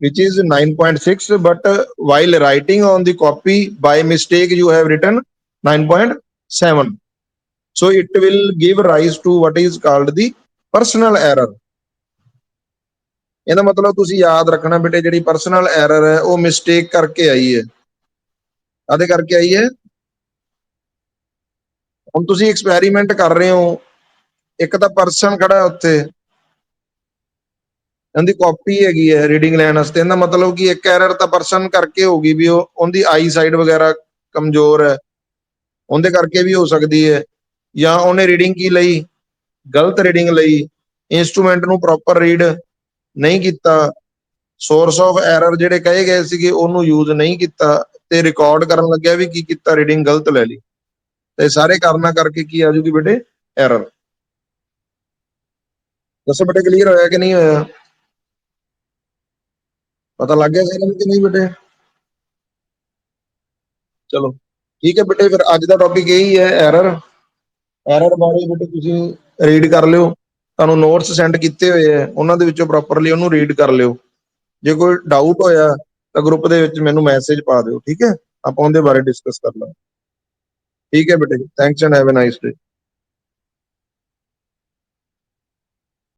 which is 9.6, but while writing on the copy by mistake you have written 9.7. So it will give rise to what is called the personal error। ਇਹਦਾ ਮਤਲਬ ਤੁਸੀਂ ਯਾਦ ਰੱਖਣਾ ਬੇਟੇ, ਜਿਹੜੀ ਪਰਸਨਲ ਐਰਰ ਹੈ ਉਹ ਮਿਸਟੇਕ ਕਰਕੇ ਆਈ ਹੈ। ਆਦੇ ਕਰਕੇ ਆਈ ਹੈ। ਹੁਣ ਤੁਸੀਂ ਐਕਸਪੈਰੀਮੈਂਟ ਕਰ ਰਹੇ ਹੋ, ਇੱਕ ਤਾਂ ਪਰਸਨ ਖੜਾ ਉੱਥੇ, ਇਹਦੀ ਕਾਪੀ ਹੈਗੀ ਹੈ ਰੀਡਿੰਗ ਲੈਣ ਵਾਸਤੇ। ਇਹਦਾ ਮਤਲਬ ਕਿ ਇੱਕ ਐਰਰ ਤਾਂ ਪਰਸਨ ਕਰਕੇ ਹੋਗੀ ਵੀ ਉਹਦੀ ਆਈ ਸਾਈਡ ਵਗੈਰਾ ਕਮਜ਼ੋਰ ਹੈ, ਉਹਦੇ ਕਰਕੇ ਵੀ ਹੋ ਸਕਦੀ ਹੈ। ਜਾਂ ਉਹਨੇ ਰੀਡਿੰਗ ਕੀ ਲਈ? ਗਲਤ ਰੀਡਿੰਗ ਲਈ, ਇੰਸਟਰੂਮੈਂਟ ਨੂੰ ਪ੍ਰੋਪਰ ਰੀਡ ਨਹੀਂ ਕੀਤਾ, ਸੋਰਸ ਆਫ ਐਰਰ ਜਿਹੜੇ ਕਹੇ ਗਏ ਸੀਗੇ ਉਹਨੂੰ ਯੂਜ਼ ਨਹੀਂ ਕੀਤਾ। ਤੇ ਰਿਕਾਰਡ ਕਰਨ ਲੱਗਿਆ ਵੀ ਕੀ ਕੀਤਾ, ਰੀਡਿੰਗ ਗਲਤ ਲੈ ਲਈ। ਤੇ ਸਾਰੇ ਕਰਨਾ ਕਰਕੇ ਕੀ ਆ ਜੂਗੀ ਬੇਟੇ, ਐਰਰ। ਦੱਸੋ ਬੇਟੇ ਕਲੀਅਰ ਹੋਇਆ ਕਿ ਨਹੀਂ ਹੋਇਆ? ਪਤਾ ਲੱਗ ਗਿਆ ਸਾਰਿਆਂ ਨੂੰ ਕਿ ਨਹੀਂ ਬੇਟੇ? ਚਲੋ ਠੀਕ ਹੈ ਬੇਟੇ, ਫਿਰ ਅੱਜ ਦਾ ਟੌਪਿਕ ਇਹੀ ਹੈ, ਐਰਰ। ਐਰਰ ਬਾਰੇ ਬੇਟੇ ਤੁਸੀਂ ਰੀਡ ਕਰ ਲਿਓ, ਤੁਹਾਨੂੰ ਨੋਟਸ ਸੈਂਡ ਕੀਤੇ ਹੋਏ ਆ, ਉਹਨਾਂ ਦੇ ਵਿੱਚੋਂ ਪ੍ਰੋਪਰਲੀ ਉਹਨੂੰ ਰੀਡ ਕਰ ਲਿਓ। ਜੇ ਕੋਈ ਡਾਊਟ ਹੋਇਆ ਤਾਂ ਗਰੁੱਪ ਦੇ ਵਿੱਚ ਮੈਨੂੰ ਮੈਸੇਜ ਪਾ ਦਿਓ, ਠੀਕ ਹੈ, ਆਪਾਂ ਉਹਦੇ ਬਾਰੇ ਡਿਸਕਸ ਕਰ ਲਾਂਗੇ। ਠੀਕ ਹੈ ਬੇਟੇ, thanks and have a nice day.